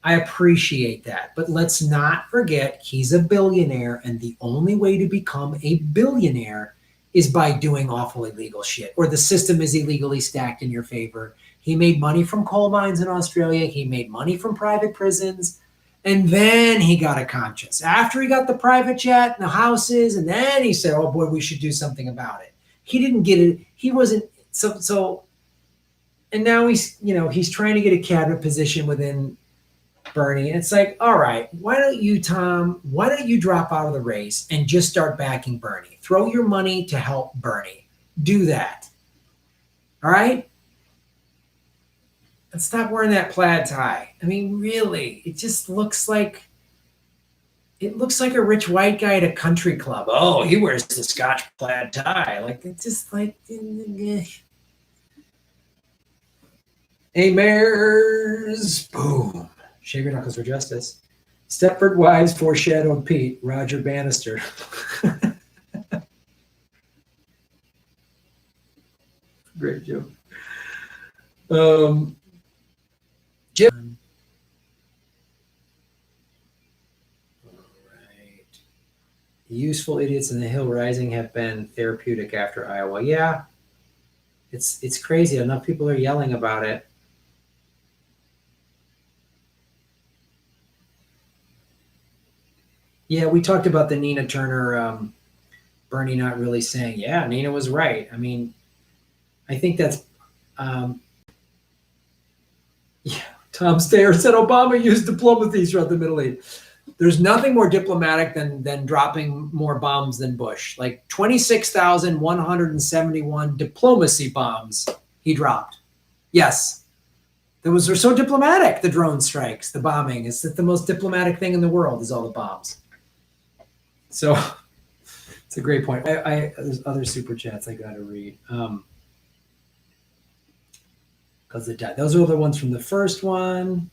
S1: I appreciate that. But let's not forget he's a billionaire, and the only way to become a billionaire is by doing awful illegal shit, or the system is illegally stacked in your favor. He made money from coal mines in Australia. He made money from private prisons. And then he got a conscience. After he got the private jet and the houses, and then he said, oh boy, we should do something about it. He didn't get it. He wasn't so and now he's trying to get a cabinet position within Bernie. And it's like, all right, why don't you drop out of the race and just start backing Bernie? Throw your money to help Bernie. Do that. All right? And stop wearing that plaid tie. I mean, really, it just looks like a rich white guy at a country club. Oh, he wears the Scotch plaid tie. Like, it's just like, hey, mayors, boom. Shave your knuckles for justice. Stepford Wives foreshadowed Pete, Roger Bannister. Great joke. Jim. All right. The useful idiots in the Hill Rising have been therapeutic after Iowa. Yeah. It's crazy. Enough people are yelling about it. Yeah, we talked about the Nina Turner, Bernie not really saying, yeah, Nina was right. I mean, I think that's, yeah. Tom Stayer said Obama used diplomacy throughout the Middle East. There's nothing more diplomatic than dropping more bombs than Bush. Like 26,171 diplomacy bombs he dropped. Yes. They're so diplomatic, the drone strikes, the bombing. It's the most diplomatic thing in the world is all the bombs. So it's a great point. There's other super chats I got to read. Because those are the ones from the first one.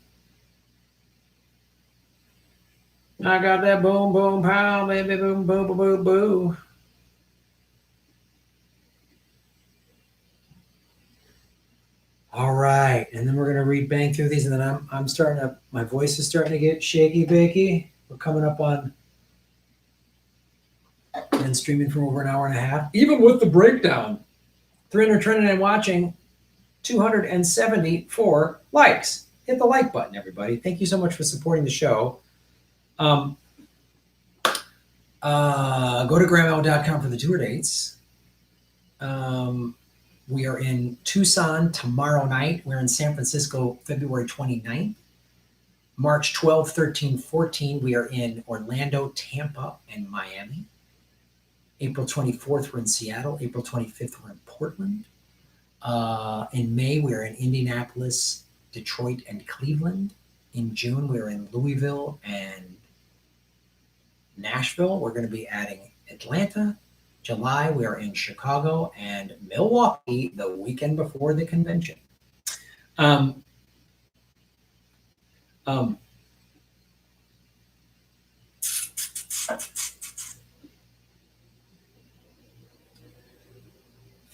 S1: I got that boom, boom, pow, baby, boom, boom, boom, boom, boom. All right, and then we're gonna bang through these, and then my voice is starting to get shaky, bakey. We're coming up on been streaming for over an hour and a half, even with the breakdown. 329 watching, 274 likes. Hit the like button, everybody. Thank you so much for supporting the show. Go to grandma.com for the tour dates. We are in Tucson tomorrow night. We're in San Francisco February 29th. March 12, 13, 14, we are in Orlando, Tampa, and Miami. April 24th, we're in Seattle. April 25th, we're in Portland. In May, we're in Indianapolis, Detroit, and Cleveland. In June, we're in Louisville and Nashville. We're going to be adding Atlanta. July, we are in Chicago and Milwaukee the weekend before the convention.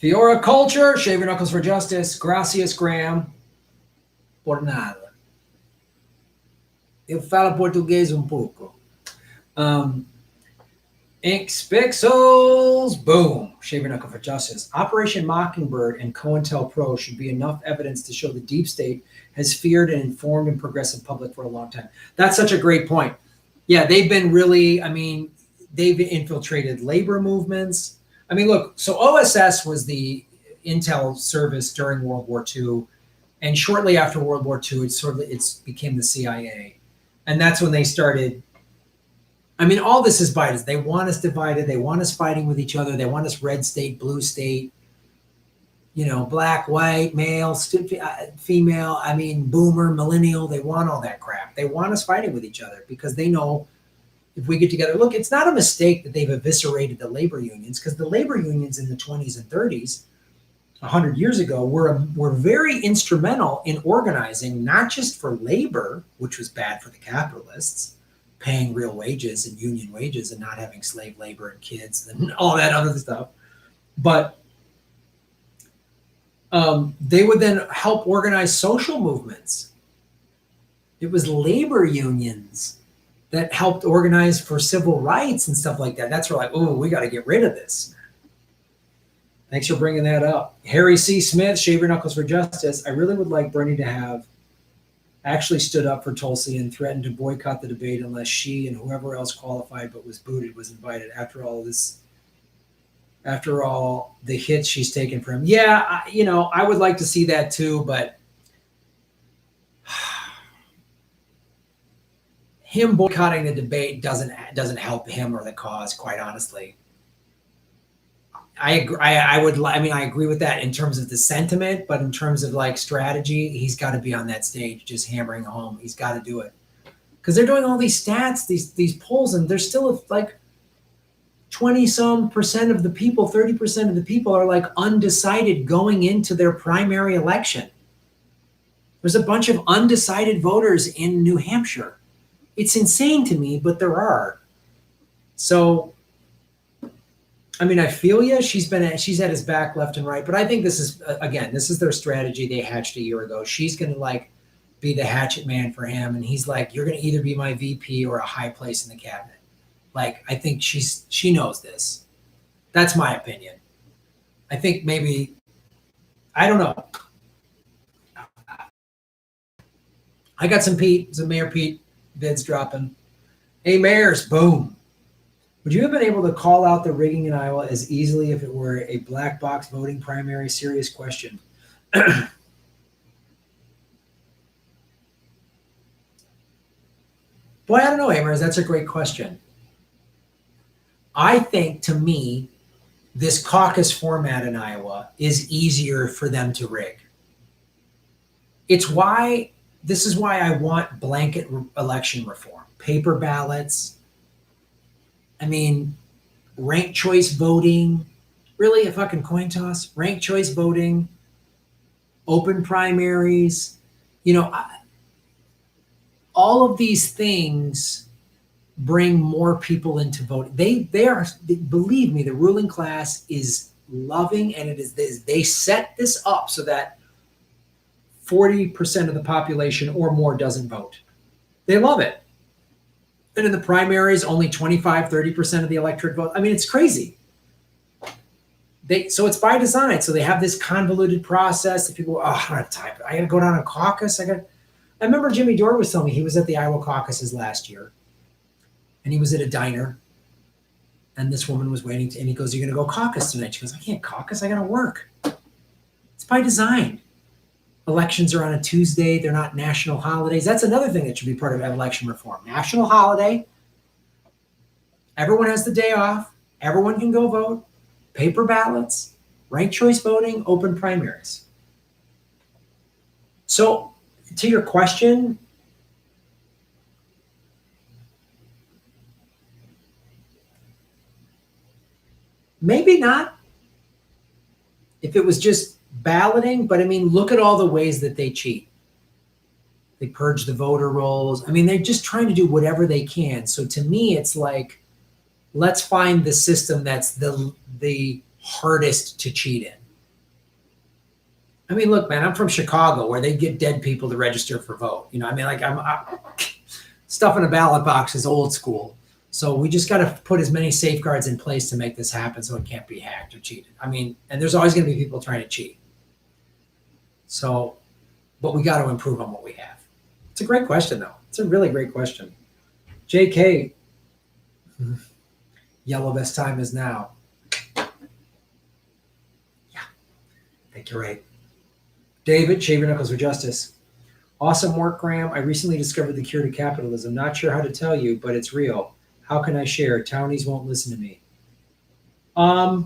S1: Fiora Culture, shave your knuckles for justice. Gracias, Graham. Por nada. Eu falo português pouco. Inks Pixels, boom. Shave your knuckle for justice. Operation Mockingbird and COINTELPRO should be enough evidence to show the deep state has feared an informed and progressive public for a long time. That's such a great point. Yeah, they've been really, they've infiltrated labor movements. Look, so OSS was the intel service during World War II. And shortly after World War II, it became the CIA. And that's when they started. All this is biased. They want us divided. They want us fighting with each other. They want us red state, blue state, black, white, male, female, boomer, millennial. They want all that crap. They want us fighting with each other because they know if we get together. Look, it's not a mistake that they've eviscerated the labor unions, because the labor unions in the 20s and 30s, 100 years ago, were very instrumental in organizing, not just for labor, which was bad for the capitalists, paying real wages and union wages and not having slave labor and kids and all that other stuff. But they would then help organize social movements. It was labor unions that helped organize for civil rights and stuff like that. That's where we got to get rid of this. Thanks for bringing that up. Harry C. Smith, shave your knuckles for justice. I really would like Bernie to have actually stood up for Tulsi and threatened to boycott the debate unless she and whoever else qualified but was booted was invited. After all the hits she's taken from him. Yeah, I would like to see that too, but him boycotting the debate doesn't help him or the cause, quite honestly. I agree with that in terms of the sentiment, but in terms of strategy, he's got to be on that stage just hammering home. He's got to do it. Because they're doing all these stats, these polls, and there's still 20-some% of the people, 30% of the people are undecided going into their primary election. There's a bunch of undecided voters in New Hampshire. It's insane to me, but there are. So, I feel you. She's had his back left and right, but I think this is their strategy they hatched a year ago. She's going to be the hatchet man for him, and he's you're going to either be my VP or a high place in the cabinet. I think she knows this. That's my opinion. I think maybe, I don't know. I got some Mayor Pete vids dropping. Hey, mayors, boom. Would you have been able to call out the rigging in Iowa as easily if it were a black box voting primary? Serious question. Boy, I don't know, Amers. That's a great question. I think, to me, this caucus format in Iowa is easier for them to rig. This is why I want blanket election reform. Paper ballots. Ranked choice voting. Really, a fucking coin toss? Ranked choice voting. Open primaries. All of these things bring more people into voting. They are, believe me, the ruling class is loving, and they set this up so that 40% of the population or more doesn't vote. They love it. And in the primaries, only 30% of the electorate vote. I mean, it's crazy. So it's by design. So they have this convoluted process that people, I don't have time. I got to go down a caucus. I remember Jimmy Dore was telling me he was at the Iowa caucuses last year, and he was at a diner, and this woman was waiting, and he goes, "You're going to go caucus tonight?" She goes, "I can't caucus. I got to work." It's by design. Elections are on a Tuesday. They're not national holidays. That's another thing that should be part of election reform. National holiday. Everyone has the day off. Everyone can go vote. Paper ballots, ranked choice voting, open primaries. So to your question, maybe not if it was just balloting, but I mean, look at all the ways that they cheat. They purge the voter rolls. I mean, they're just trying to do whatever they can. So to me, it's like, let's find the system that's the hardest to cheat in. I mean, look, man, I'm from Chicago where they get dead people to register for vote. You know, I mean, like stuff in a ballot box is old school. So we just got to put as many safeguards in place to make this happen so it can't be hacked or cheated. I mean, and there's always going to be people trying to cheat. So, but we got to improve on what we have. It's a great question, though. It's a really great question. JK. Yellow vest time is now. Yeah, I think you're right. David, shave your knuckles for justice. Awesome work, Graham. I recently discovered the cure to capitalism. Not sure how to tell you, but it's real. How can I share? Townies won't listen to me. I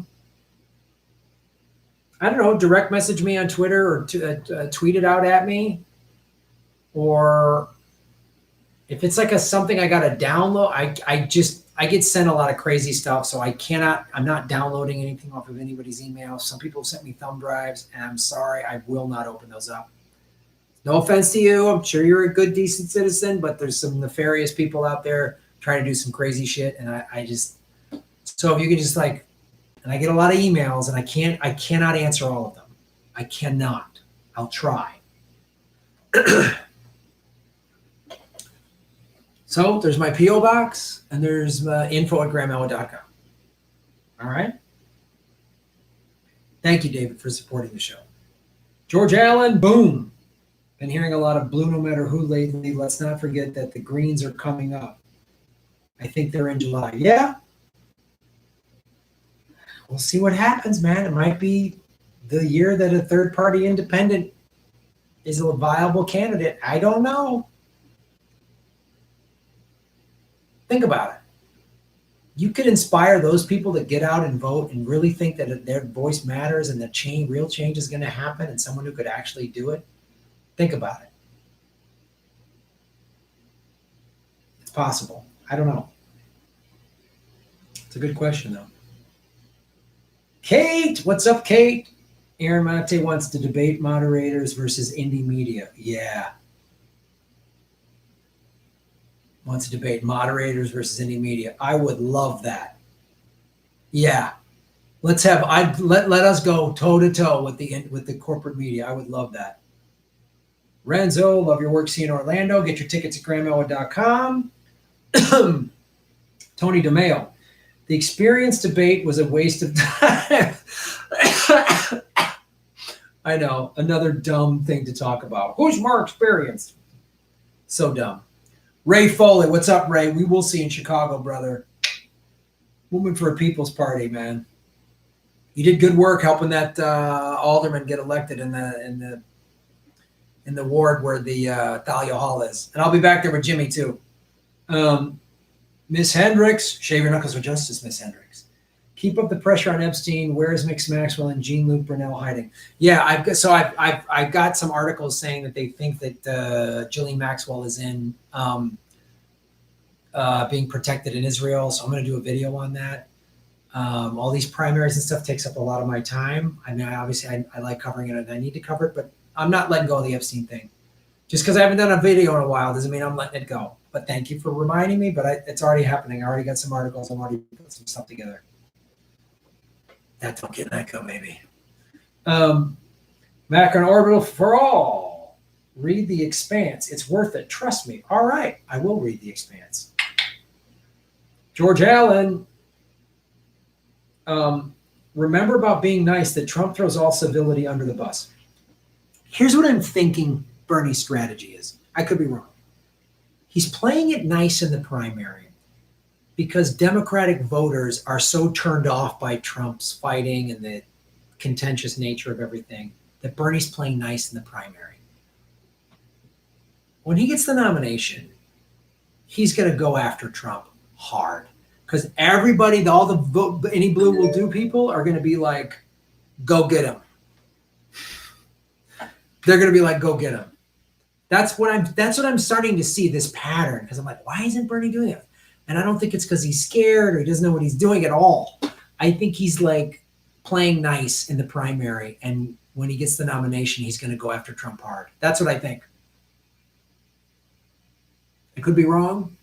S1: don't know. Direct message me on Twitter or tweet it out at me. Or if it's like something I got to download, I get sent a lot of crazy stuff, so I'm not downloading anything off of anybody's email. Some people sent me thumb drives, and I'm sorry, I will not open those up. No offense to you. I'm sure you're a good, decent citizen, but there's some nefarious people out there trying to do some crazy shit, and so if you could just and I get a lot of emails, and I cannot answer all of them. I cannot. I'll try. So there's my P.O. box, and there's info@grahamella.com. All right? Thank you, David, for supporting the show. George Allen, boom. Been hearing a lot of blue no matter who lately. Let's not forget that the Greens are coming up. I think they're in July. Yeah. We'll see what happens, man. It might be the year that a third-party independent is a viable candidate. I don't know. Think about it. You could inspire those people to get out and vote and really think that their voice matters and that real change is going to happen, and someone who could actually do it. Think about it. It's possible. I don't know. It's a good question, though. Kate, what's up, Kate? Aaron Mate wants to debate moderators versus indie media. Yeah. Wants to debate moderators versus indie media. I would love that. Yeah. Let us go toe to toe with the corporate media. I would love that. Renzo, love your work. See you in Orlando. Get your tickets at grahamella.com. Tony DeMeo, the experience debate was a waste of time. I know, another dumb thing to talk about. Who's more experienced? So dumb. Ray Foley, what's up, Ray? We will see you in Chicago, brother. Moving for a People's Party, man. You did good work helping that alderman get elected in the ward where the Thalia Hall is. And I'll be back there with Jimmy, too. Miss Hendricks, shave your knuckles for justice, Miss Hendricks. Keep up the pressure on Epstein. Where is Mix Maxwell and Jean-Luc Brunel hiding? Yeah, I've got some articles saying that they think that Ghislaine Maxwell is in being protected in Israel. So I'm going to do a video on that. All these primaries and stuff takes up a lot of my time. I mean, I like covering it and I need to cover it, but I'm not letting go of the Epstein thing. Just because I haven't done a video in a while doesn't mean I'm letting it go. But thank you for reminding me, but it's already happening. I already got some articles. I'm already putting some stuff together. That don't get an echo, maybe. Back on Orbital for all. Read The Expanse. It's worth it. Trust me. All right. I will read The Expanse. George Allen. Remember about being nice that Trump throws all civility under the bus. Here's what I'm thinking Bernie's strategy is. I could be wrong. He's playing it nice in the primary because Democratic voters are so turned off by Trump's fighting and the contentious nature of everything that Bernie's playing nice in the primary. When he gets the nomination, he's going to go after Trump hard because everybody, all the vote, any blue will do people are going to be like, go get him. They're going to be like, go get him. That's what I'm starting to see, this pattern, because I'm like, why isn't Bernie doing it? And I don't think it's because he's scared or he doesn't know what he's doing at all. I think he's like playing nice in the primary, and when he gets the nomination, he's going to go after Trump hard. That's what I think. I could be wrong.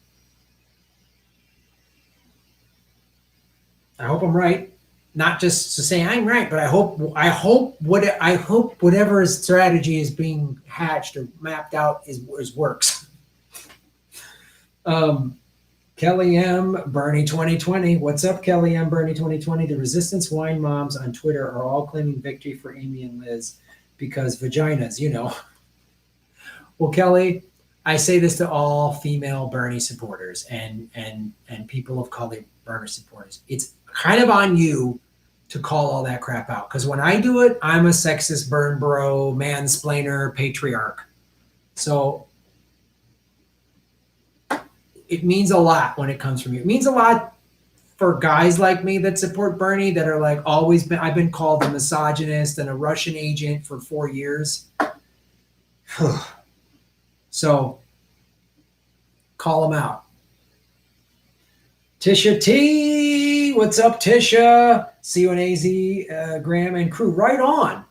S1: I hope I'm right. Not just to say I'm right, but I hope whatever his strategy is being hatched or mapped out is works. Kelly M. Bernie 2020. What's up, Kelly M. Bernie 2020? The Resistance Wine Moms on Twitter are all claiming victory for Amy and Liz because vaginas, you know. Well, Kelly, I say this to all female Bernie supporters and people of color Bernie supporters. It's kind of on you to call all that crap out. Because when I do it, I'm a sexist, burn bro, mansplainer, patriarch. So it means a lot when it comes from you. It means a lot for guys like me that support Bernie that are like I've been called a misogynist and a Russian agent for 4 years. So call them out. Tisha T, what's up, Tisha? See you on AZ, Graham and crew. Right on.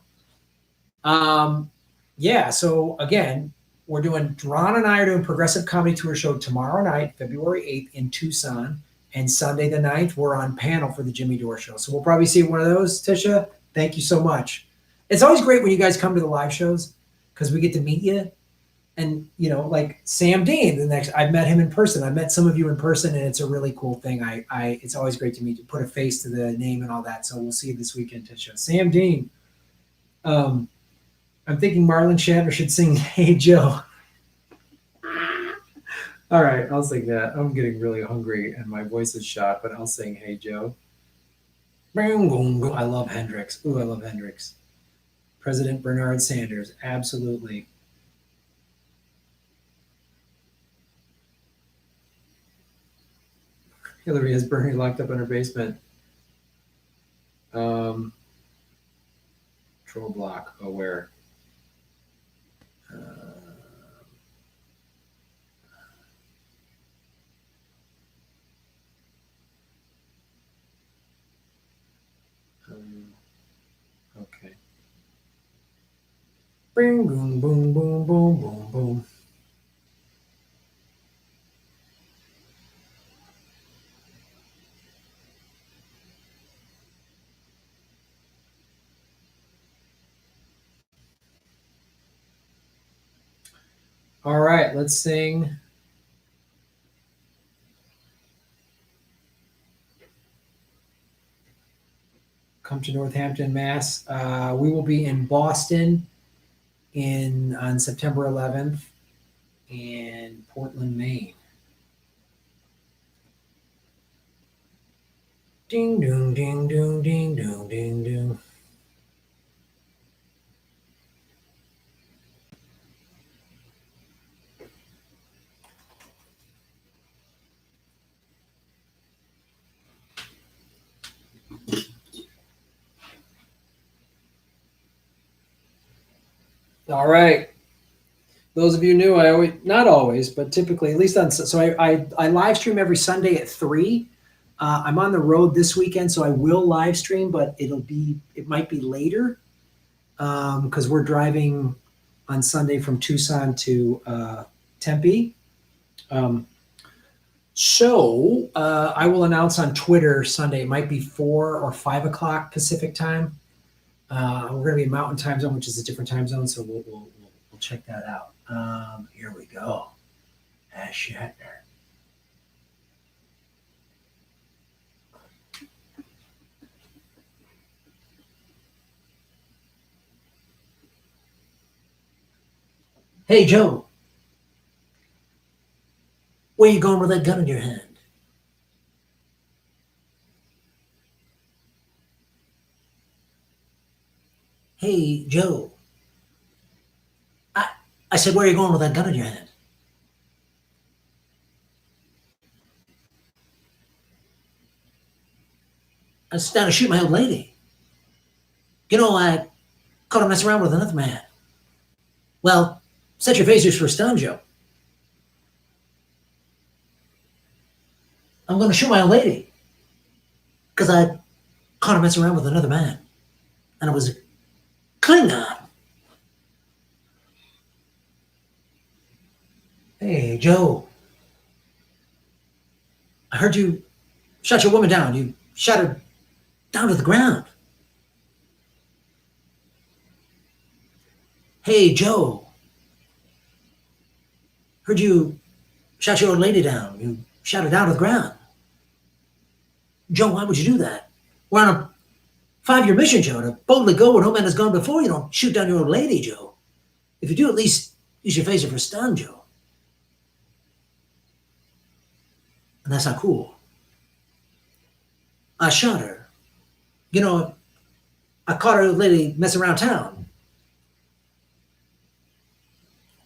S1: Yeah, so again, Ron and I are doing Progressive Comedy Tour Show tomorrow night, February 8th in Tucson, and Sunday the 9th, we're on panel for the Jimmy Dore Show. So we'll probably see one of those, Tisha. Thank you so much. It's always great when you guys come to the live shows because we get to meet you. And, you know, like Sam Dean, I've met him in person. I've met some of you in person, and it's a really cool thing. It's always great to meet you, put a face to the name and all that. So we'll see you this weekend, Tisha. Sam Dean. I'm thinking Marlon Shatner should sing Hey Joe. All right, I'll sing that. I'm getting really hungry and my voice is shot, but I'll sing Hey Joe. I love Hendrix. Ooh, I love Hendrix. President Bernard Sanders. Absolutely. Hillary has Bernie locked up in her basement. Troll block. Oh, where? Okay. Boom, boom, boom, boom, boom, boom, boom. All right, let's sing. Come to Northampton, Mass. We will be in Boston on September 11th and Portland, Maine. Ding, dong, ding, dong, ding, dong, ding, dong. All right. Those of you new, not always, but typically, at least I live stream every Sunday at 3. I'm on the road this weekend, so I will live stream, but it might be later because we're driving on Sunday from Tucson to Tempe. So I will announce on Twitter Sunday. It might be 4 or 5 o'clock Pacific time. We're going to be in Mountain Time Zone, which is a different time zone, so we'll check that out. Here we go. Ash Shatner. Hey, Joe. Where you going with that gun in your hand? Hey, Joe. I said, where are you going with that gun in your hand? I was down to shoot my old lady. You know, I caught her messing around with another man. Well, set your phasers for a stun, Joe. I'm going to shoot my old lady. Because I caught her messing around with another man. And it was a Klingon. Hey, Joe. I heard you shot your woman down. You shot her down to the ground. Hey, Joe. Heard you shot your old lady down. You shot her down to the ground. Joe, why would you do that? We're on a 5-year mission, Joe, to boldly go where no man has gone before. You don't shoot down your old lady, Joe. If you do, at least use your phaser for stun, Joe. And that's not cool. I shot her. You know, I caught her old lady messing around town.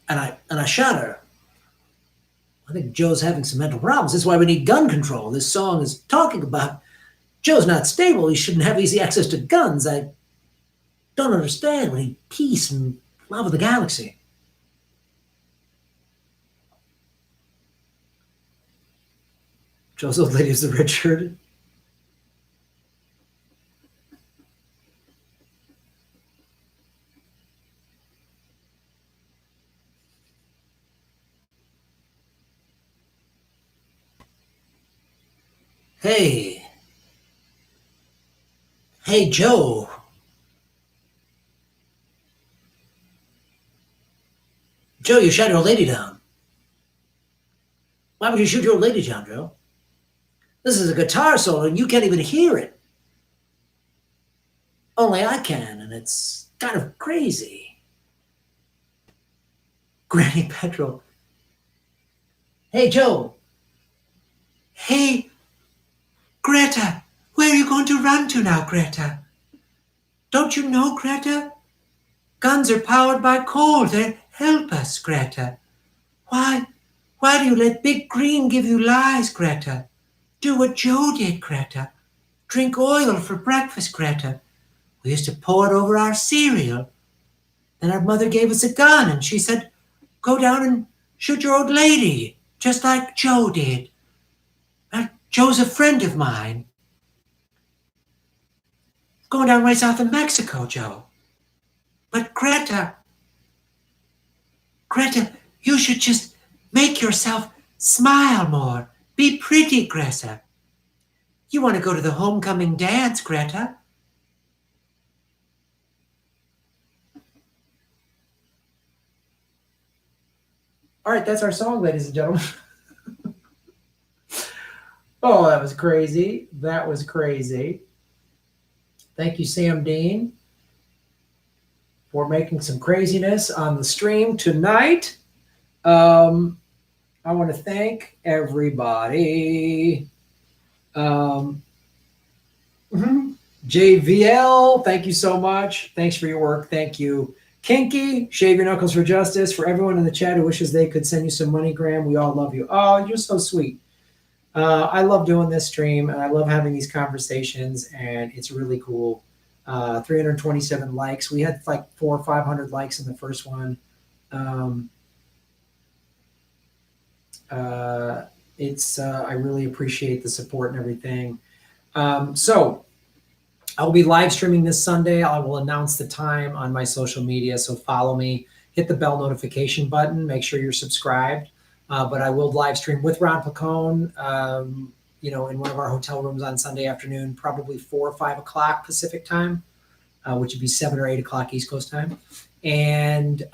S1: And I shot her. I think Joe's having some mental problems. That's why we need gun control. This song is talking about Joe's not stable. He shouldn't have easy access to guns. I don't understand. We need peace and love of the galaxy. Joe's old lady is the red shirt. Hey. Hey, Joe. Joe, you shot your old lady down. Why would you shoot your old lady down, Joe? This is a guitar solo and you can't even hear it. Only I can, and it's kind of crazy. Granny Petrol. Hey, Joe. Hey, Greta, where are you going to run to now, Greta? Don't you know, Greta? Guns are powered by coal. They help us, Greta. Why do you let Big Green give you lies, Greta? Do what Joe did, Greta. Drink oil for breakfast, Greta. We used to pour it over our cereal. Then our mother gave us a gun, and she said, go down and shoot your old lady, just like Joe did. Now, Joe's a friend of mine. Going down right south of Mexico, Joe. But Greta, you should just make yourself smile more. Be pretty, Greta. You want to go to the homecoming dance, Greta. All right, that's our song, ladies and gentlemen. Oh, that was crazy. That was crazy. Thank you, Sam Dean, for making some craziness on the stream tonight. I want to thank everybody. JVL, thank you so much. Thanks for your work. Thank you. Kinky, Shave Your Knuckles for Justice. For everyone in the chat who wishes they could send you some money, Graham, we all love you. Oh, you're so sweet. I love doing this stream, and I love having these conversations, and it's really cool. 327 likes. We had like 400 or 500 likes in the first one. I really appreciate the support and everything. So I'll be live streaming this Sunday. I will announce the time on my social media, so follow me. Hit the bell notification button. Make sure you're subscribed. But I will live stream with Ron Pacone, in one of our hotel rooms on Sunday afternoon, probably 4 or 5 o'clock Pacific time, which would be 7 or 8 o'clock East Coast time. And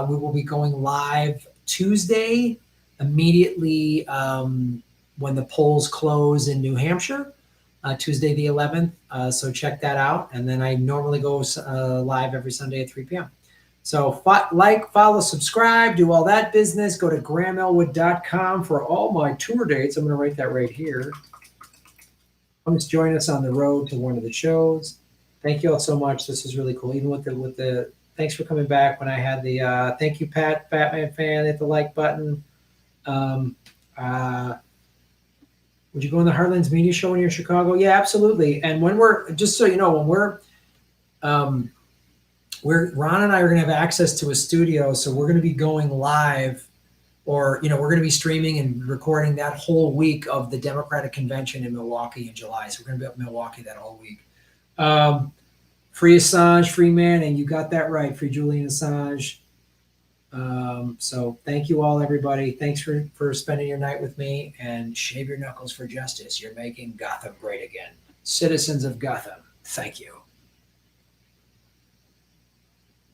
S1: we will be going live Tuesday, immediately when the polls close in New Hampshire, Tuesday the 11th. So check that out. And then I normally go live every Sunday at 3 p.m. So like, follow, subscribe, do all that business. Go to grahamelwood.com for all my tour dates. I'm going to write that right here. Come join us on the road to one of the shows. Thank you all so much. This is really cool. Even with the thanks for coming back when I had the thank you, Pat, Batman fan, hit the like button. Would you go on the Heartlands Media Show when you're in Chicago? Yeah, absolutely. And when we're, just so you know, when we're Ron and I are going to have access to a studio, so we're going to be going live, or we're going to be streaming and recording that whole week of the Democratic Convention in Milwaukee in July. So we're going to be up in Milwaukee that whole week. Free Assange, free man, and you got that right, free Julian Assange. So thank you all, everybody. Thanks for spending your night with me, and shave your knuckles for justice. You're making Gotham great again. Citizens of Gotham, thank you.